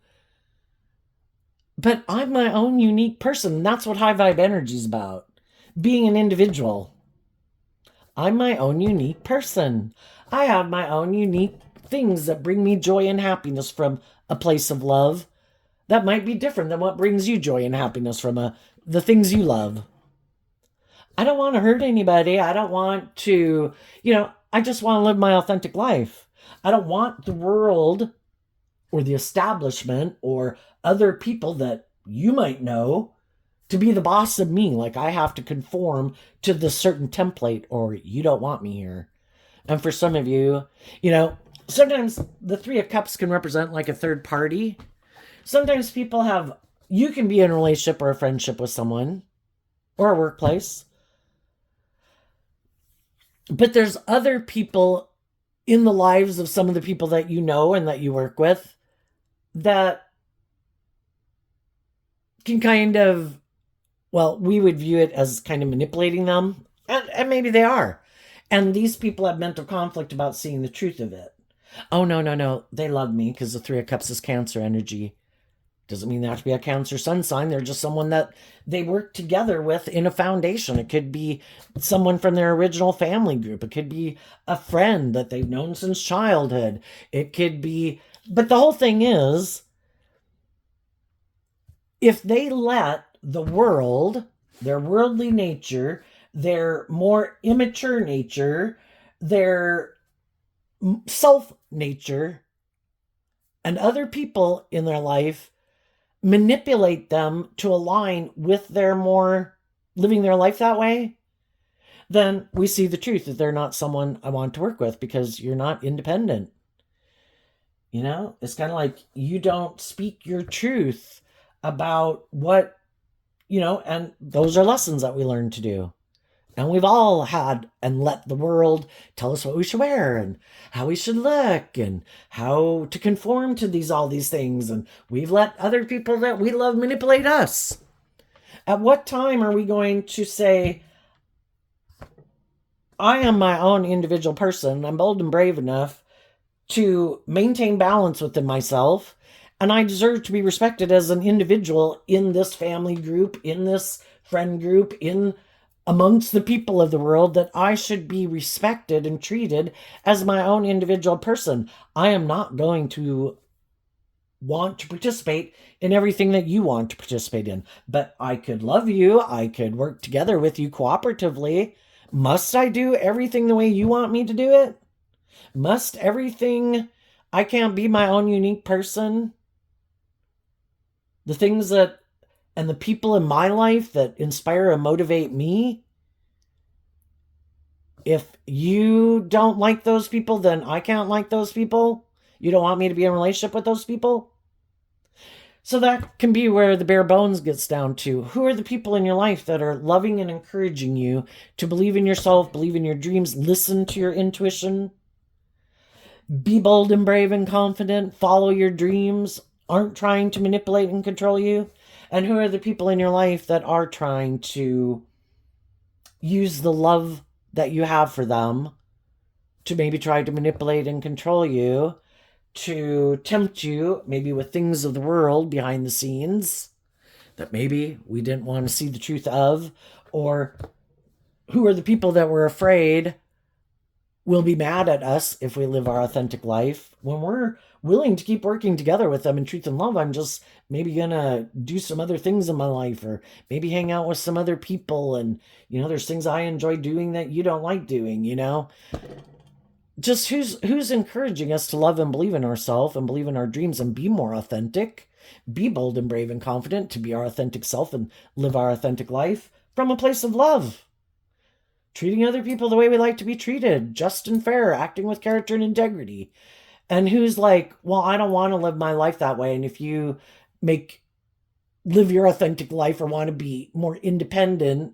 But I'm my own unique person. That's what high vibe energy is about. Being an individual. I'm my own unique person. I have my own unique things that bring me joy and happiness from a place of love. That might be different than what brings you joy and happiness from the things you love. I don't want to hurt anybody. I don't want to, I just want to live my authentic life. I don't want the world or the establishment or other people that you might know to be the boss of me. Like I have to conform to this certain template or you don't want me here. And for some of you, sometimes the Three of Cups can represent like a third party. Sometimes you can be in a relationship or a friendship with someone or a workplace. But there's other people in the lives of some of the people that you know and that you work with that can kind of, we would view it as kind of manipulating them. And maybe they are. And these people have mental conflict about seeing the truth of it. Oh, no. They love me because the Three of Cups is Cancer energy. Doesn't mean they have to be a Cancer sun sign. They're just someone that they work together with in a foundation. It could be someone from their original family group. It could be a friend that they've known since childhood. It could be, but the whole thing is, if they let the world, their worldly nature, their more immature nature, their self nature, and other people in their life manipulate them to align with their more living their life that way, then we see the truth that they're not someone I want to work with, because you're not independent. You know, it's kind of like you don't speak your truth about what, and those are lessons that we learn to do. And we've all had and let the world tell us what we should wear and how we should look and how to conform to all these things. And we've let other people that we love manipulate us. At what time are we going to say, I am my own individual person. I'm bold and brave enough to maintain balance within myself, and I deserve to be respected as an individual in this family group, in this friend group, in amongst the people of the world, that I should be respected and treated as my own individual person. I am not going to want to participate in everything that you want to participate in, but I could love you. I could work together with you cooperatively. Must I do everything the way you want me to do it? Must everything, I can't be my own unique person? The things that, and the people in my life that inspire and motivate me, if you don't like those people, then I can't like those people. You don't want me to be in a relationship with those people? So that can be where the bare bones gets down to. Who are the people in your life that are loving and encouraging you to believe in yourself, believe in your dreams, listen to your intuition, be bold and brave and confident, follow your dreams, aren't trying to manipulate and control you? And who are the people in your life that are trying to use the love that you have for them to maybe try to manipulate and control you, to tempt you maybe with things of the world behind the scenes that maybe we didn't want to see the truth of? Or who are the people that we're afraid will be mad at us if we live our authentic life? When we're willing to keep working together with them in truth and love, I'm just maybe gonna do some other things in my life, or maybe hang out with some other people, and there's things I enjoy doing that you don't like doing. Just who's encouraging us to love and believe in ourselves and believe in our dreams and be more authentic, be bold and brave and confident, to be our authentic self and live our authentic life from a place of love, treating other people the way we like to be treated, just and fair, acting with character and integrity. And who's like, well, I don't want to live my life that way, and if you live your authentic life or want to be more independent,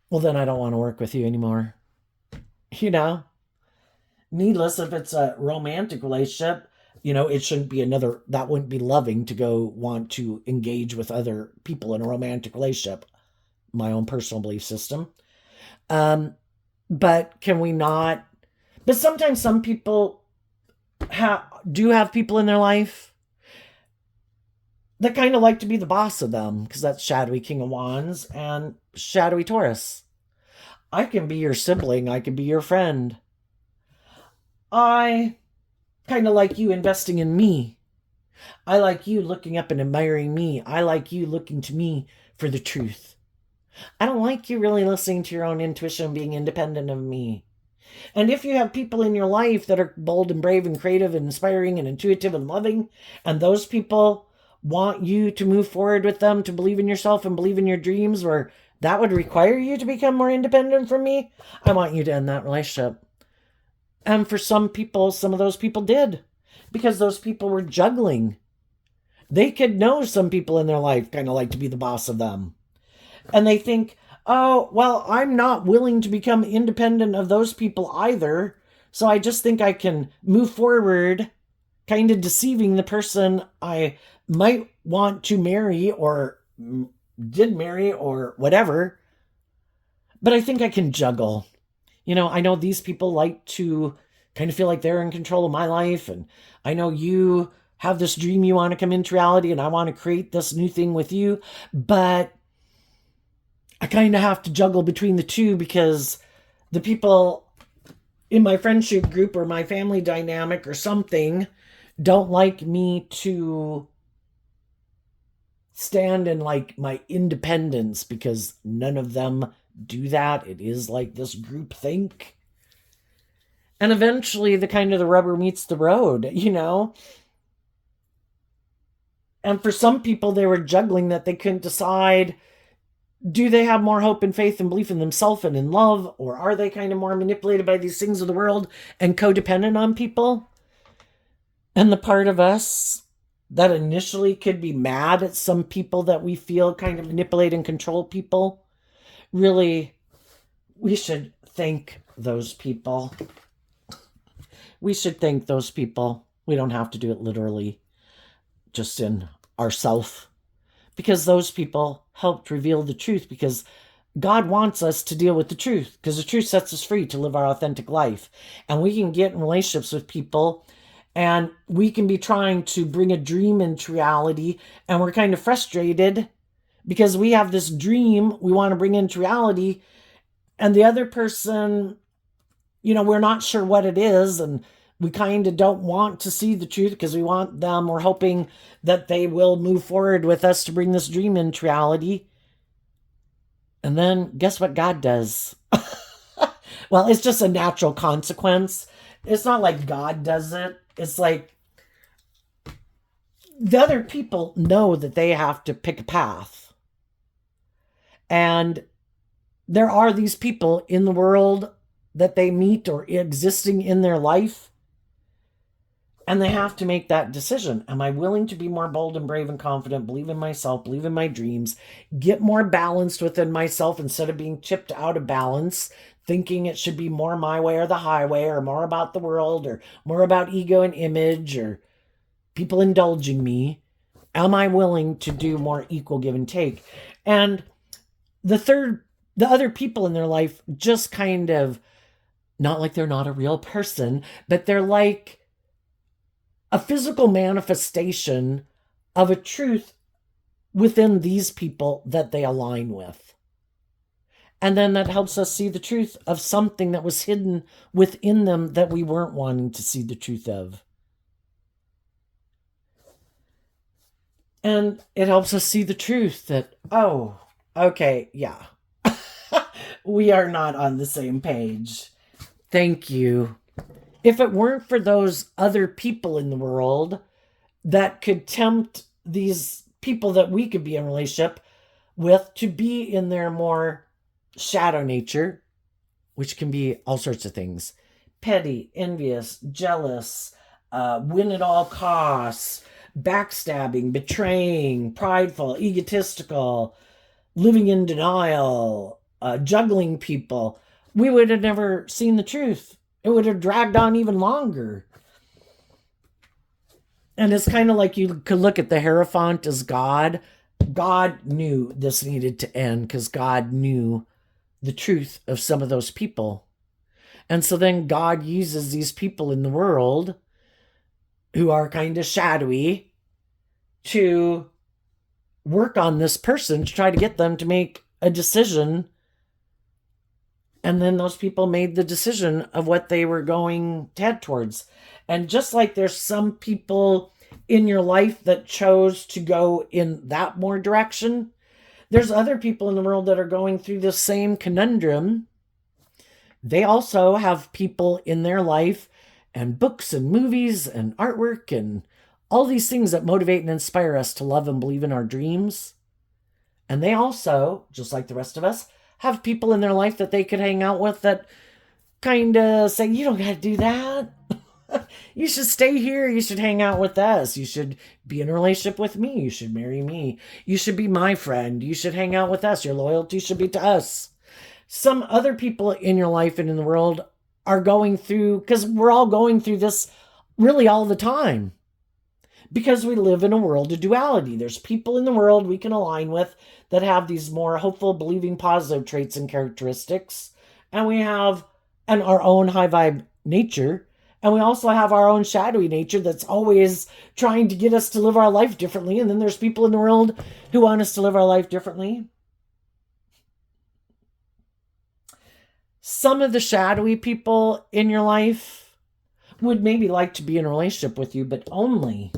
well, then I don't want to work with you anymore. Needless, if it's a romantic relationship, it shouldn't be that wouldn't be loving to go want to engage with other people in a romantic relationship. My own personal belief system. But can we not? But sometimes some people do have people in their life that kind of like to be the boss of them, because that's shadowy King of Wands and shadowy Taurus. I can be your sibling. I can be your friend. I kind of like you investing in me. I like you looking up and admiring me. I like you looking to me for the truth. I don't like you really listening to your own intuition and being independent of me. And if you have people in your life that are bold and brave and creative and inspiring and intuitive and loving, and those people want you to move forward with them, to believe in yourself and believe in your dreams, where that would require you to become more independent from me, I want you to end that relationship. And for some people, some of those people did, because those people were juggling. They could know some people in their life kind of like to be the boss of them. And they think, oh, well, I'm not willing to become independent of those people either, so I just think I can move forward, kind of deceiving the person I might want to marry or did marry or whatever. But I think I can juggle. I know these people like to kind of feel like they're in control of my life, and I know you have this dream you want to come into reality and I want to create this new thing with you. But I kind of have to juggle between the two because the people in my friendship group or my family dynamic or something don't like me to stand in like my independence because none of them do that. It is like this group think. And eventually the kind of the rubber meets the road, you know? And for some people, they were juggling that they couldn't decide, do they have more hope and faith and belief in themselves and in love, or are they kind of more manipulated by these things of the world and codependent on people? And the part of us that initially could be mad at some people that we feel kind of manipulate and control people, really, we should thank those people. We should thank those people. We don't have to do it literally, just in ourself, because those people helped reveal the truth, because God wants us to deal with the truth, because the truth sets us free to live our authentic life. And we can get in relationships with people and we can be trying to bring a dream into reality, and we're kind of frustrated because we have this dream we want to bring into reality, and the other person, you know, we're not sure what it is, and we kind of don't want to see the truth because we want them, we're hoping that they will move forward with us to bring this dream into reality. And then guess what God does? Well, it's just a natural consequence. It's not like God does it. It's like the other people know that they have to pick a path. And there are these people in the world that they meet or existing in their life, and they have to make that decision. Am I willing to be more bold and brave and confident, believe in myself, believe in my dreams, get more balanced within myself instead of being chipped out of balance, thinking it should be more my way or the highway, or more about the world, or more about ego and image, or people indulging me? Am I willing to do more equal give and take? And the other people in their life just kind of, not like they're not a real person, but they're like a physical manifestation of a truth within these people that they align with. And then that helps us see the truth of something that was hidden within them that we weren't wanting to see the truth of. And it helps us see the truth that, oh, okay, yeah, we are not on the same page. Thank you. If it weren't for those other people in the world that could tempt these people that we could be in a relationship with to be in their more shadow nature, which can be all sorts of things: petty, envious, jealous, win at all costs, backstabbing, betraying, prideful, egotistical, living in denial, juggling people, we would have never seen the truth. It would have dragged on even longer. And it's kind of like you could look at the Hierophant as God. God knew this needed to end because God knew the truth of some of those people. And so then God uses these people in the world who are kind of shadowy to work on this person to try to get them to make a decision. And then those people made the decision of what they were going to head towards. And just like there's some people in your life that chose to go in that more direction, there's other people in the world that are going through the same conundrum. They also have people in their life and books and movies and artwork and all these things that motivate and inspire us to love and believe in our dreams. And they also, just like the rest of us, have people in their life that they could hang out with that kind of say, you don't got to do that. You should stay here. You should hang out with us. You should be in a relationship with me. You should marry me. You should be my friend. You should hang out with us. Your loyalty should be to us. Some other people in your life and in the world are going through, because we're all going through this really all the time, because we live in a world of duality. There's people in the world we can align with that have these more hopeful, believing, positive traits and characteristics. And we have our own high vibe nature. And we also have our own shadowy nature that's always trying to get us to live our life differently. And then there's people in the world who want us to live our life differently. Some of the shadowy people in your life would maybe like to be in a relationship with you, but only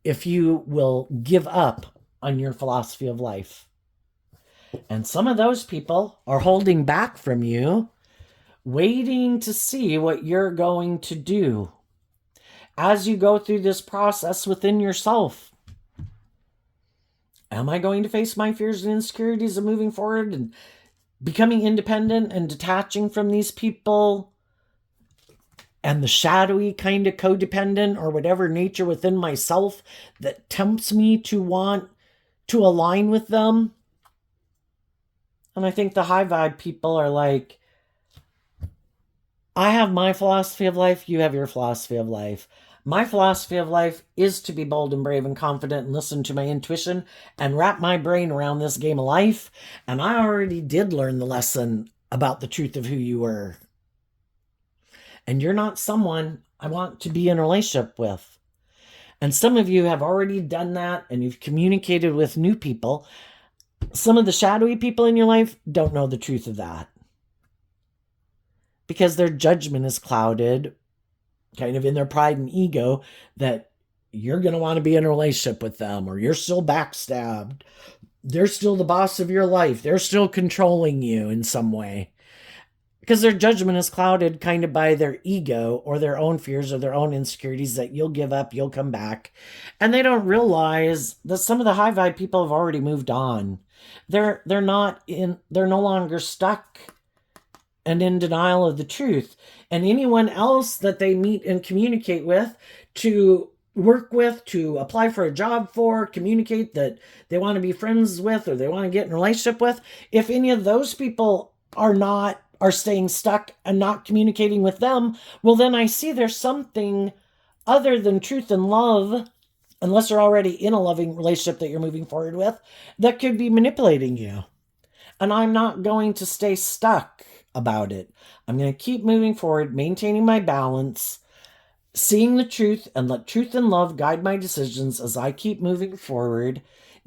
if you will give up on your philosophy of life. And some of those people are holding back from you, waiting to see what you're going to do as you go through this process within yourself. Am I going to face my fears and insecurities of moving forward and becoming independent and detaching from these people and the shadowy kind of codependent or whatever nature within myself that tempts me to want to align with them? And I think the high vibe people are like, I have my philosophy of life, you have your philosophy of life. My philosophy of life is to be bold and brave and confident and listen to my intuition and wrap my brain around this game of life. And I already did learn the lesson about the truth of who you were. And you're not someone I want to be in a relationship with. And some of you have already done that and you've communicated with new people. Some of the shadowy people in your life don't know the truth of that, because their judgment is clouded, kind of in their pride and ego, that you're going to want to be in a relationship with them, or you're still backstabbed. They're still the boss of your life. They're still controlling you in some way. Because their judgment is clouded kind of by their ego or their own fears or their own insecurities that you'll give up, you'll come back. And they don't realize that some of the high vibe people have already moved on. They're no longer stuck and in denial of the truth. And anyone else that they meet and communicate with, to work with, to apply for a job for, communicate that they want to be friends with or they want to get in a relationship with, if any of those people are staying stuck and not communicating with them, well, then I see there's something other than truth and love, unless you're already in a loving relationship that you're moving forward with, that could be manipulating you. And I'm not going to stay stuck about it. I'm going to keep moving forward, maintaining my balance, seeing the truth, and let truth and love guide my decisions as I keep moving forward,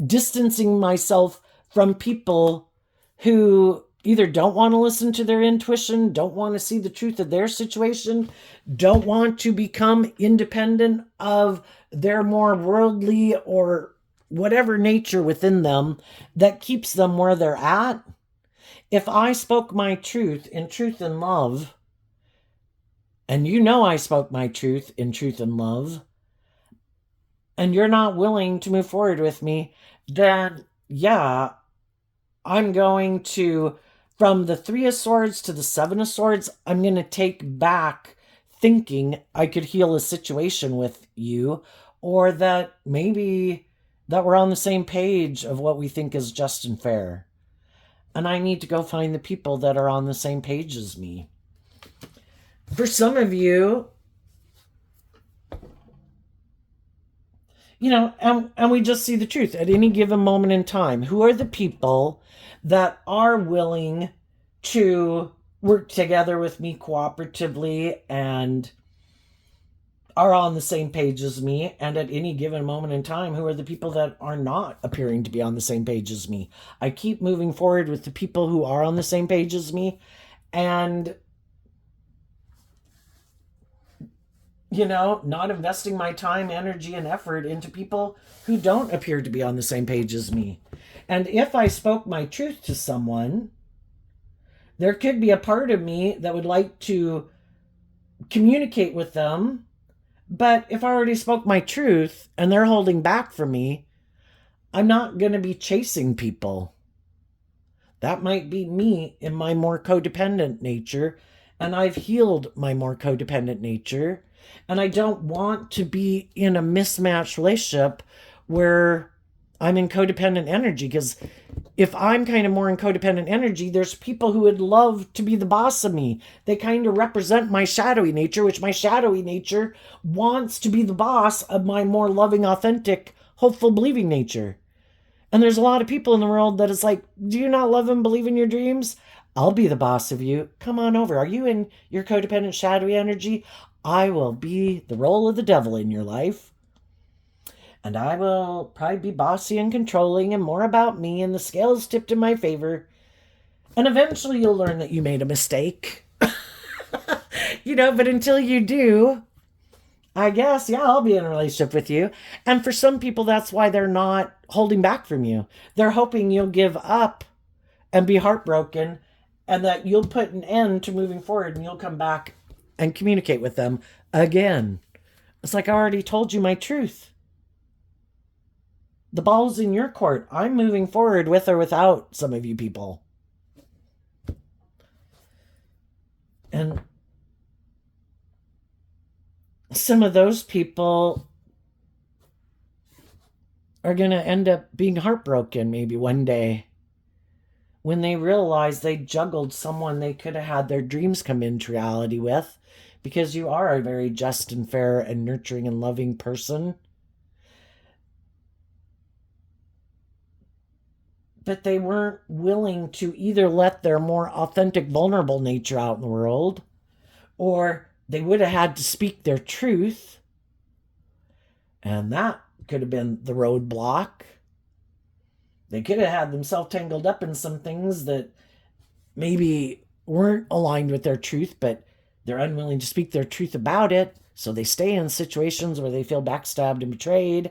distancing myself from people who either don't want to listen to their intuition, don't want to see the truth of their situation, don't want to become independent of their more worldly or whatever nature within them that keeps them where they're at. If I spoke my truth in truth and love, and you know I spoke my truth in truth and love, and you're not willing to move forward with me, then yeah, I'm going to, from the 3 of Swords to the 7 of Swords, I'm going to take back thinking I could heal a situation with you, or that maybe that we're on the same page of what we think is just and fair. And I need to go find the people that are on the same page as me. For some of you, and we just see the truth at any given moment in time. Who are the people that are willing to work together with me cooperatively and are on the same page as me? And at any given moment in time, who are the people that are not appearing to be on the same page as me? I keep moving forward with the people who are on the same page as me, and not investing my time, energy, and effort into people who don't appear to be on the same page as me. And if I spoke my truth to someone, there could be a part of me that would like to communicate with them. But if I already spoke my truth and they're holding back from me, I'm not going to be chasing people. That might be me in my more codependent nature, and I've healed my more codependent nature. And I don't want to be in a mismatched relationship where I'm in codependent energy, because if I'm kind of more in codependent energy, there's people who would love to be the boss of me. They kind of represent my shadowy nature, which my shadowy nature wants to be the boss of my more loving, authentic, hopeful, believing nature. And there's a lot of people in the world that is like, do you not love and believe in your dreams? I'll be the boss of you. Come on over. Are you in your codependent shadowy energy? I will be the role of the devil in your life. And I will probably be bossy and controlling and more about me, and the scales tipped in my favor. And eventually you'll learn that you made a mistake. But until you do, I guess, yeah, I'll be in a relationship with you. And for some people, that's why they're not holding back from you. They're hoping you'll give up and be heartbroken, and that you'll put an end to moving forward and you'll come back and communicate with them again. It's like I already told you my truth. The ball's in your court. I'm moving forward with or without some of you people. And some of those people are going to end up being heartbroken maybe one day when they realize they juggled someone they could have had their dreams come into reality with, because you are a very just and fair and nurturing and loving person. But they weren't willing to either let their more authentic, vulnerable nature out in the world, or they would have had to speak their truth. And that could have been the roadblock. They could have had themselves tangled up in some things that maybe weren't aligned with their truth, but they're unwilling to speak their truth about it. So they stay in situations where they feel backstabbed and betrayed.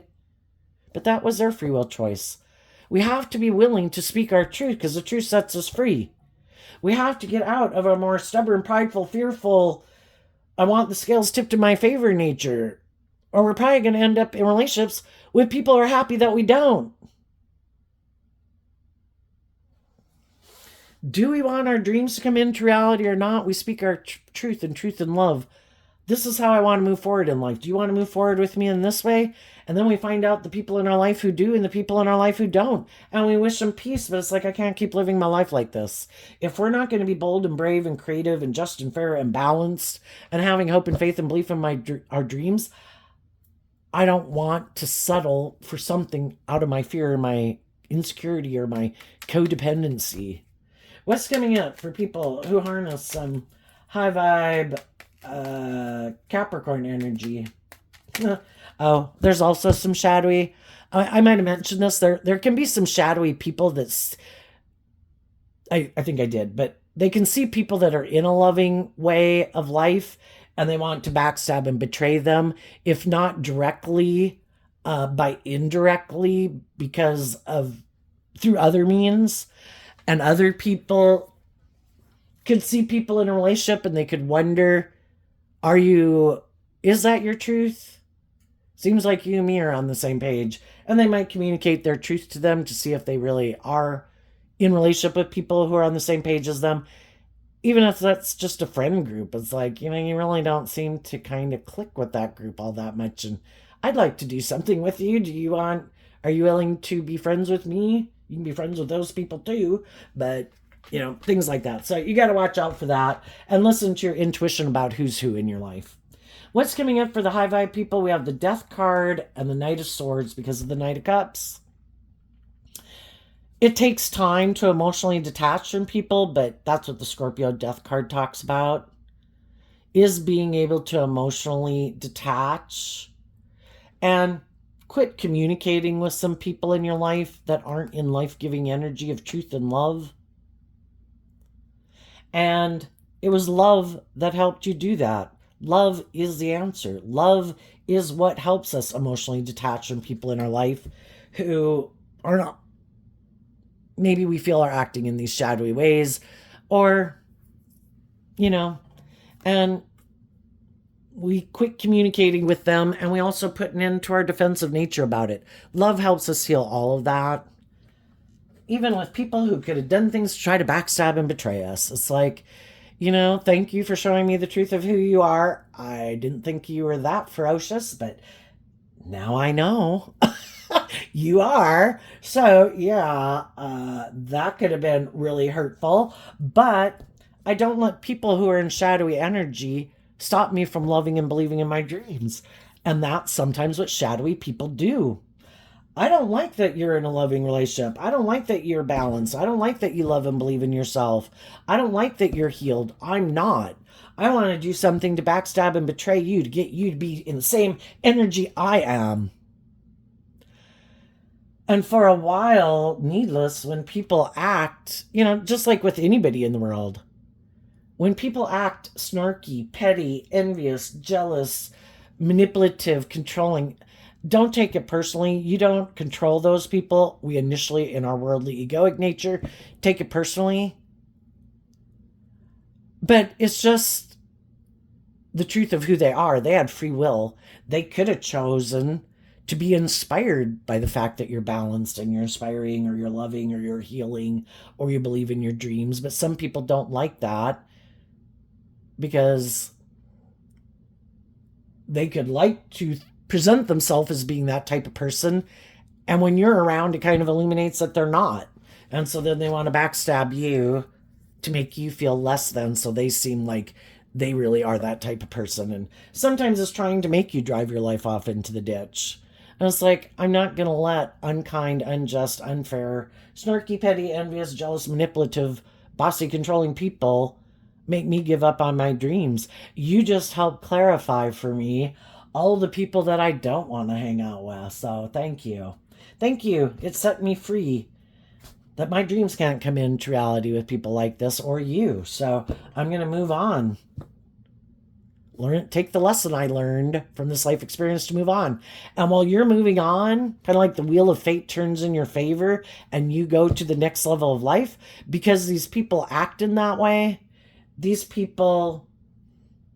But that was their free will choice. We have to be willing to speak our truth, because the truth sets us free. We have to get out of a more stubborn, prideful, fearful, I want the scales tipped in my favor nature. Or we're probably going to end up in relationships with people who are happy that we don't. Do we want our dreams to come into reality or not? We speak our truth and love. This is how I want to move forward in life. Do you want to move forward with me in this way? And then we find out the people in our life who do and the people in our life who don't. And we wish them peace, but it's like, I can't keep living my life like this. If we're not going to be bold and brave and creative and just and fair and balanced and having hope and faith and belief in our dreams, I don't want to settle for something out of my fear or my insecurity or my codependency. What's coming up for people who harness some high vibe Capricorn energy? Oh, there's also some shadowy. I might have mentioned this. There can be some shadowy people that's. I think I did, but they can see people that are in a loving way of life, and they want to backstab and betray them, if not directly, by indirectly, because of through other means. And other people could see people in a relationship and they could wonder, is that your truth? Seems like you and me are on the same page. And they might communicate their truth to them to see if they really are in relationship with people who are on the same page as them. Even if that's just a friend group, it's like, you really don't seem to kind of click with that group all that much. And I'd like to do something with you. Are you willing to be friends with me? You can be friends with those people too, but things like that. So you got to watch out for that and listen to your intuition about who's who in your life. What's coming up for the high vibe people? We have the Death card and the Knight of Swords because of the Knight of Cups. It takes time to emotionally detach from people, but that's what the Scorpio Death card talks about, is being able to emotionally detach and quit communicating with some people in your life that aren't in life-giving energy of truth and love. And it was love that helped you do that. Love is the answer. Love is what helps us emotionally detach from people in our life who are not, maybe we feel are acting in these shadowy ways, or, and we quit communicating with them, and we also put an end to our defensive nature about it. Love helps us heal all of that. Even with people who could have done things to try to backstab and betray us. It's like, thank you for showing me the truth of who you are. I didn't think you were that ferocious, but now I know. You are. So, yeah, that could have been really hurtful. But I don't let people who are in shadowy energy stop me from loving and believing in my dreams. And that's sometimes what shadowy people do. I don't like that you're in a loving relationship. I don't like that you're balanced. I don't like that you love and believe in yourself. I don't like that you're healed. I'm not. I want to do something to backstab and betray you to get you to be in the same energy I am. And for a while, needless, when people act, just like with anybody in the world, when people act snarky, petty, envious, jealous, manipulative, controlling, don't take it personally. You don't control those people. We initially, in our worldly egoic nature, take it personally. But it's just the truth of who they are. They had free will. They could have chosen to be inspired by the fact that you're balanced and you're inspiring or you're loving or you're healing or you believe in your dreams. But some people don't like that because they could like to present themselves as being that type of person. And when you're around, it kind of illuminates that they're not. And so then they want to backstab you to make you feel less than, so they seem like they really are that type of person. And sometimes it's trying to make you drive your life off into the ditch. And it's like, I'm not going to let unkind, unjust, unfair, snarky, petty, envious, jealous, manipulative, bossy, controlling people make me give up on my dreams. You just help clarify for me all the people that I don't want to hang out with. So thank you. Thank you. It set me free that my dreams can't come into reality with people like this or you. So I'm going to move on. Take the lesson I learned from this life experience to move on. And while you're moving on, kind of like the wheel of fate turns in your favor and you go to the next level of life, because these people act in that way, these people,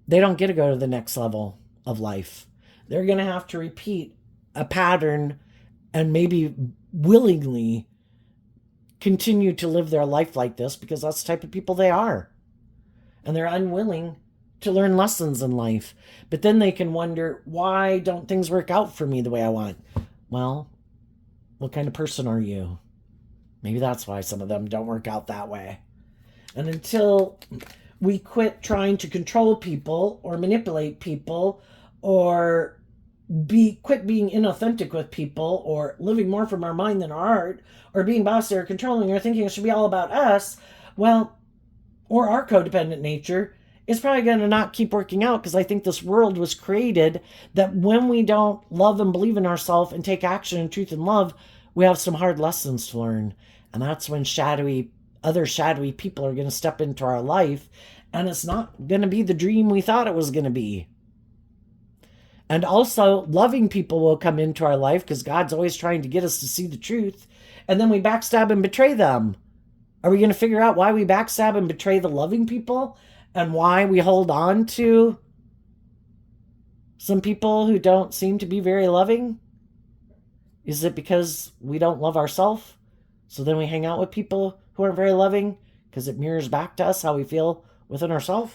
they don't get to go to the next level of life. They're going to have to repeat a pattern and maybe willingly continue to live their life like this because that's the type of people they are. And they're unwilling to learn lessons in life. But then they can wonder, why don't things work out for me the way I want? Well, what kind of person are you? Maybe that's why some of them don't work out that way. And until we quit trying to control people or manipulate people or quit being inauthentic with people or living more from our mind than our heart or being bossy or controlling or thinking it should be all about us, well, or our codependent nature, it's probably going to not keep working out, because I think this world was created that when we don't love and believe in ourselves and take action in truth and love, we have some hard lessons to learn. And that's when other shadowy people are going to step into our life, and it's not going to be the dream we thought it was going to be. And also, loving people will come into our life because God's always trying to get us to see the truth, and then we backstab and betray them. Are we going to figure out why we backstab and betray the loving people and why we hold on to some people who don't seem to be very loving? Is it because we don't love ourselves? So then we hang out with people who aren't very loving because it mirrors back to us how we feel within ourselves?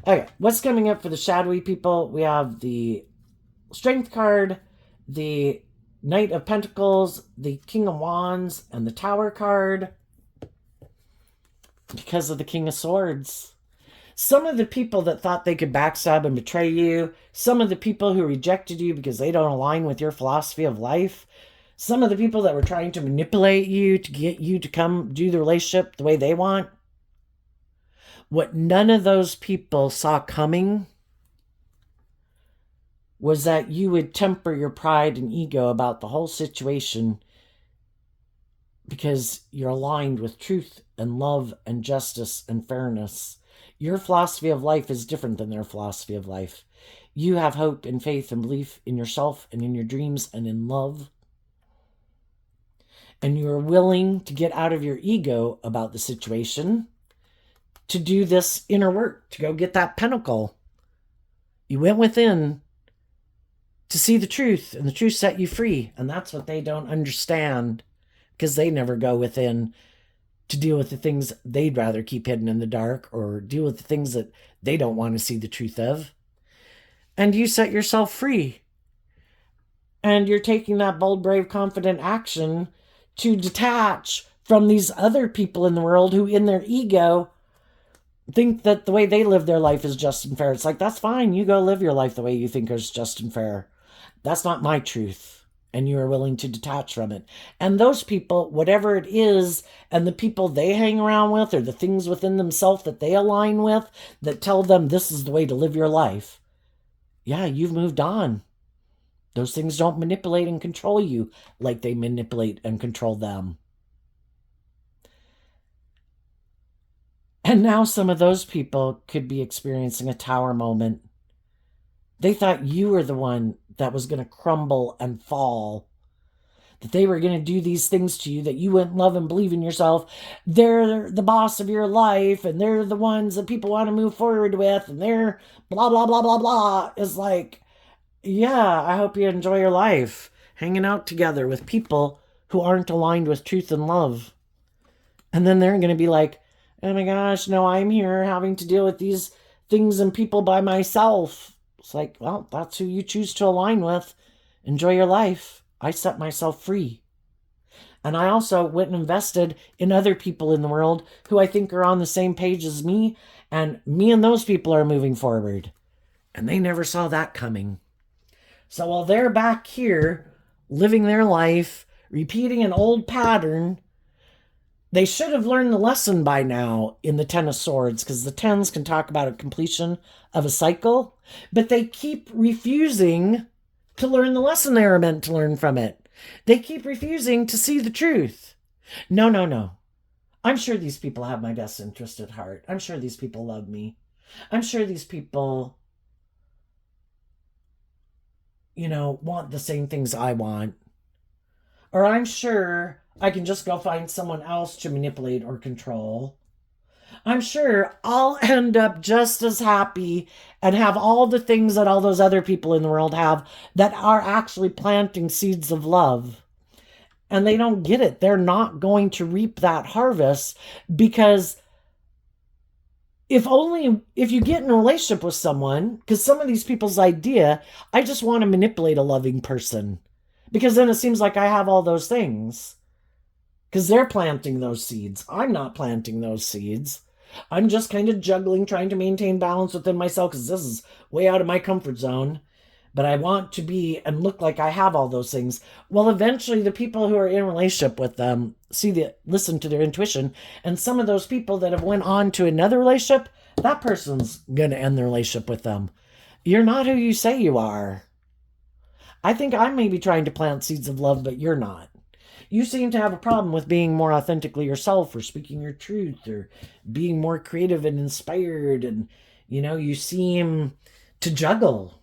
Okay, what's coming up for the shadowy people? We have the Strength card, the Knight of Pentacles, the King of Wands, and the Tower card because of the King of Swords. Some of the people that thought they could backstab and betray you, some of the people who rejected you because they don't align with your philosophy of life, some of the people that were trying to manipulate you to get you to come do the relationship the way they want, what none of those people saw coming was that you would temper your pride and ego about the whole situation because you're aligned with truth and love and justice and fairness. Your philosophy of life is different than their philosophy of life. You have hope and faith and belief in yourself and in your dreams and in love. And you are willing to get out of your ego about the situation to do this inner work, to go get that pentacle. You went within to see the truth, and the truth set you free. And that's what they don't understand, because they never go within to deal with the things they'd rather keep hidden in the dark or deal with the things that they don't want to see the truth of. And you set yourself free. And you're taking that bold, brave, confident action to detach from these other people in the world who, in their ego, think that the way they live their life is just and fair. It's like, that's fine. You go live your life the way you think is just and fair. That's not my truth. and you are willing to detach from it. And those people, whatever it is, and the people they hang around with, or the things within themselves that they align with that tell them this is the way to live your life, yeah, you've moved on. Those things don't manipulate and control you like they manipulate and control them. And now some of those people could be experiencing a tower moment. They thought you were the one that was going to crumble and fall, that they were going to do these things to you, that you wouldn't love and believe in yourself. They're the boss of your life, and they're the ones that people want to move forward with, and they're blah, blah, blah, blah, blah. It's like, yeah, I hope you enjoy your life hanging out together with people who aren't aligned with truth and love. And then they're going to be like, oh my gosh, no, I'm here having to deal with these things and people by myself. It's like, well, that's who you choose to align with. Enjoy your life. I set myself free. And I also went and invested in other people in the world who I think are on the same page as me. And me and those people are moving forward. And they never saw that coming. So while they're back here living their life, repeating an old pattern, they should have learned the lesson by now in the Ten of Swords, because the Tens can talk about a completion of a cycle, but they keep refusing to learn the lesson they were meant to learn from it. They keep refusing to see the truth. No, no, no. I'm sure these people have my best interest at heart. I'm sure these people love me. I'm sure these people, want the same things I want. Or I'm sure I can just go find someone else to manipulate or control. I'm sure I'll end up just as happy and have all the things that all those other people in the world have that are actually planting seeds of love. And they don't get it. They're not going to reap that harvest, because if you get in a relationship with someone, because some of these people's idea, I just want to manipulate a loving person, because then it seems like I have all those things. Because they're planting those seeds. I'm not planting those seeds. I'm just kind of juggling, trying to maintain balance within myself, because this is way out of my comfort zone. But I want to be and look like I have all those things. Well, eventually the people who are in a relationship with them listen to their intuition. And some of those people that have went on to another relationship, that person's going to end the relationship with them. You're not who you say you are. I think I may be trying to plant seeds of love, but you're not. You seem to have a problem with being more authentically yourself, or speaking your truth, or being more creative and inspired. And, you seem to juggle.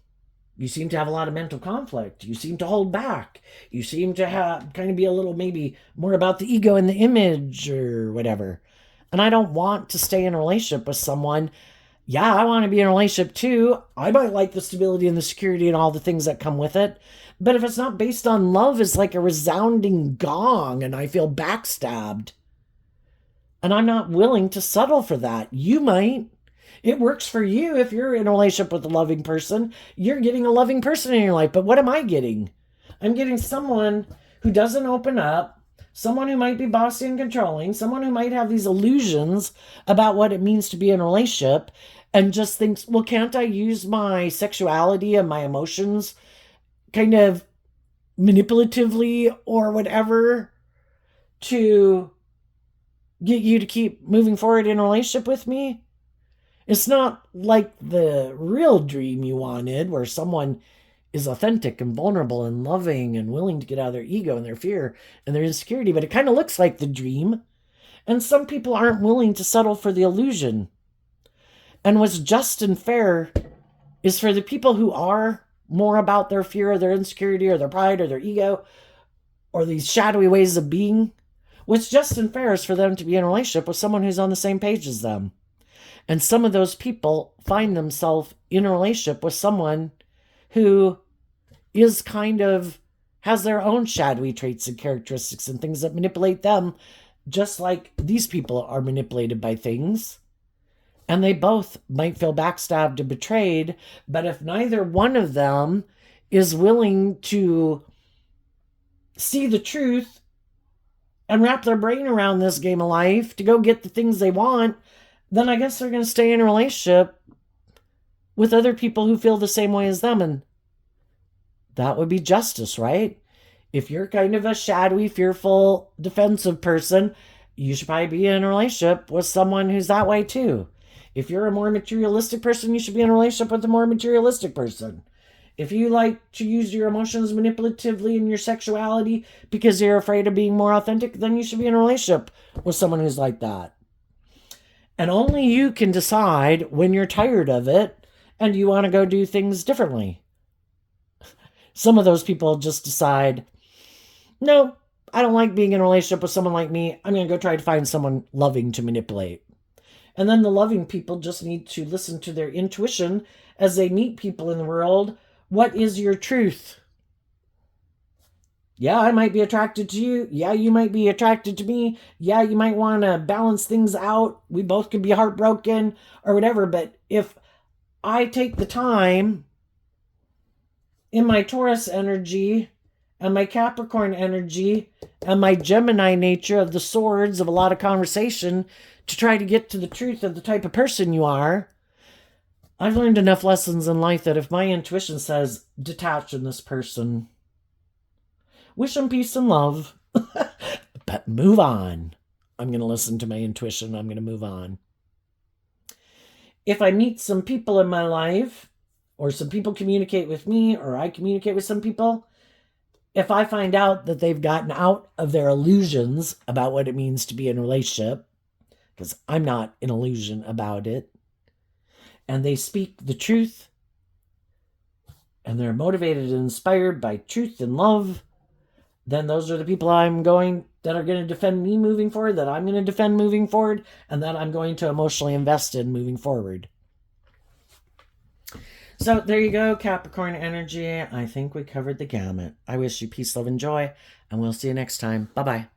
You seem to have a lot of mental conflict. You seem to hold back. You seem to have kind of be a little maybe more about the ego and the image or whatever. And I don't want to stay in a relationship with someone. Yeah, I want to be in a relationship too. I might like the stability and the security and all the things that come with it. But if it's not based on love, it's like a resounding gong and I feel backstabbed. And I'm not willing to settle for that. You might. It works for you if you're in a relationship with a loving person. You're getting a loving person in your life. But what am I getting? I'm getting someone who doesn't open up, someone who might be bossy and controlling, someone who might have these illusions about what it means to be in a relationship, and just thinks, well, can't I use my sexuality and my emotions kind of manipulatively or whatever to get you to keep moving forward in a relationship with me? It's not like the real dream you wanted, where someone is authentic and vulnerable and loving and willing to get out of their ego and their fear and their insecurity, but it kind of looks like the dream. And some people aren't willing to settle for the illusion. And what's just and fair is for the people who are more about their fear or their insecurity or their pride or their ego or these shadowy ways of being, what's just and fair is for them to be in a relationship with someone who's on the same page as them. And some of those people find themselves in a relationship with someone who is has their own shadowy traits and characteristics and things that manipulate them, just like these people are manipulated by things. And they both might feel backstabbed and betrayed, but if neither one of them is willing to see the truth and wrap their brain around this game of life to go get the things they want, then I guess they're going to stay in a relationship with other people who feel the same way as them. And that would be justice, right? If you're kind of a shadowy, fearful, defensive person, you should probably be in a relationship with someone who's that way too. If you're a more materialistic person, you should be in a relationship with a more materialistic person. If you like to use your emotions manipulatively in your sexuality because you're afraid of being more authentic, then you should be in a relationship with someone who's like that. And only you can decide when you're tired of it and you want to go do things differently. Some of those people just decide, no, I don't like being in a relationship with someone like me. I'm going to go try to find someone loving to manipulate. And then the loving people just need to listen to their intuition as they meet people in the world. What is your truth? Yeah, I might be attracted to you. Yeah, you might be attracted to me. Yeah, you might want to balance things out. We both could be heartbroken or whatever. But if I take the time in my Taurus energy and my Capricorn energy and my Gemini nature of the swords of a lot of conversation to try to get to the truth of the type of person you are, I've learned enough lessons in life that if my intuition says detach from this person, wish them peace and love, but move on. I'm going to listen to my intuition. I'm going to move on. If I meet some people in my life, or some people communicate with me, or I communicate with some people, if I find out that they've gotten out of their illusions about what it means to be in a relationship, because I'm not an illusion about it, and they speak the truth, and they're motivated and inspired by truth and love, then those are the people that are going to defend me moving forward, that I'm going to defend moving forward, and that I'm going to emotionally invest in moving forward. So there you go, Capricorn energy. I think we covered the gamut. I wish you peace, love, and joy, and we'll see you next time. Bye-bye.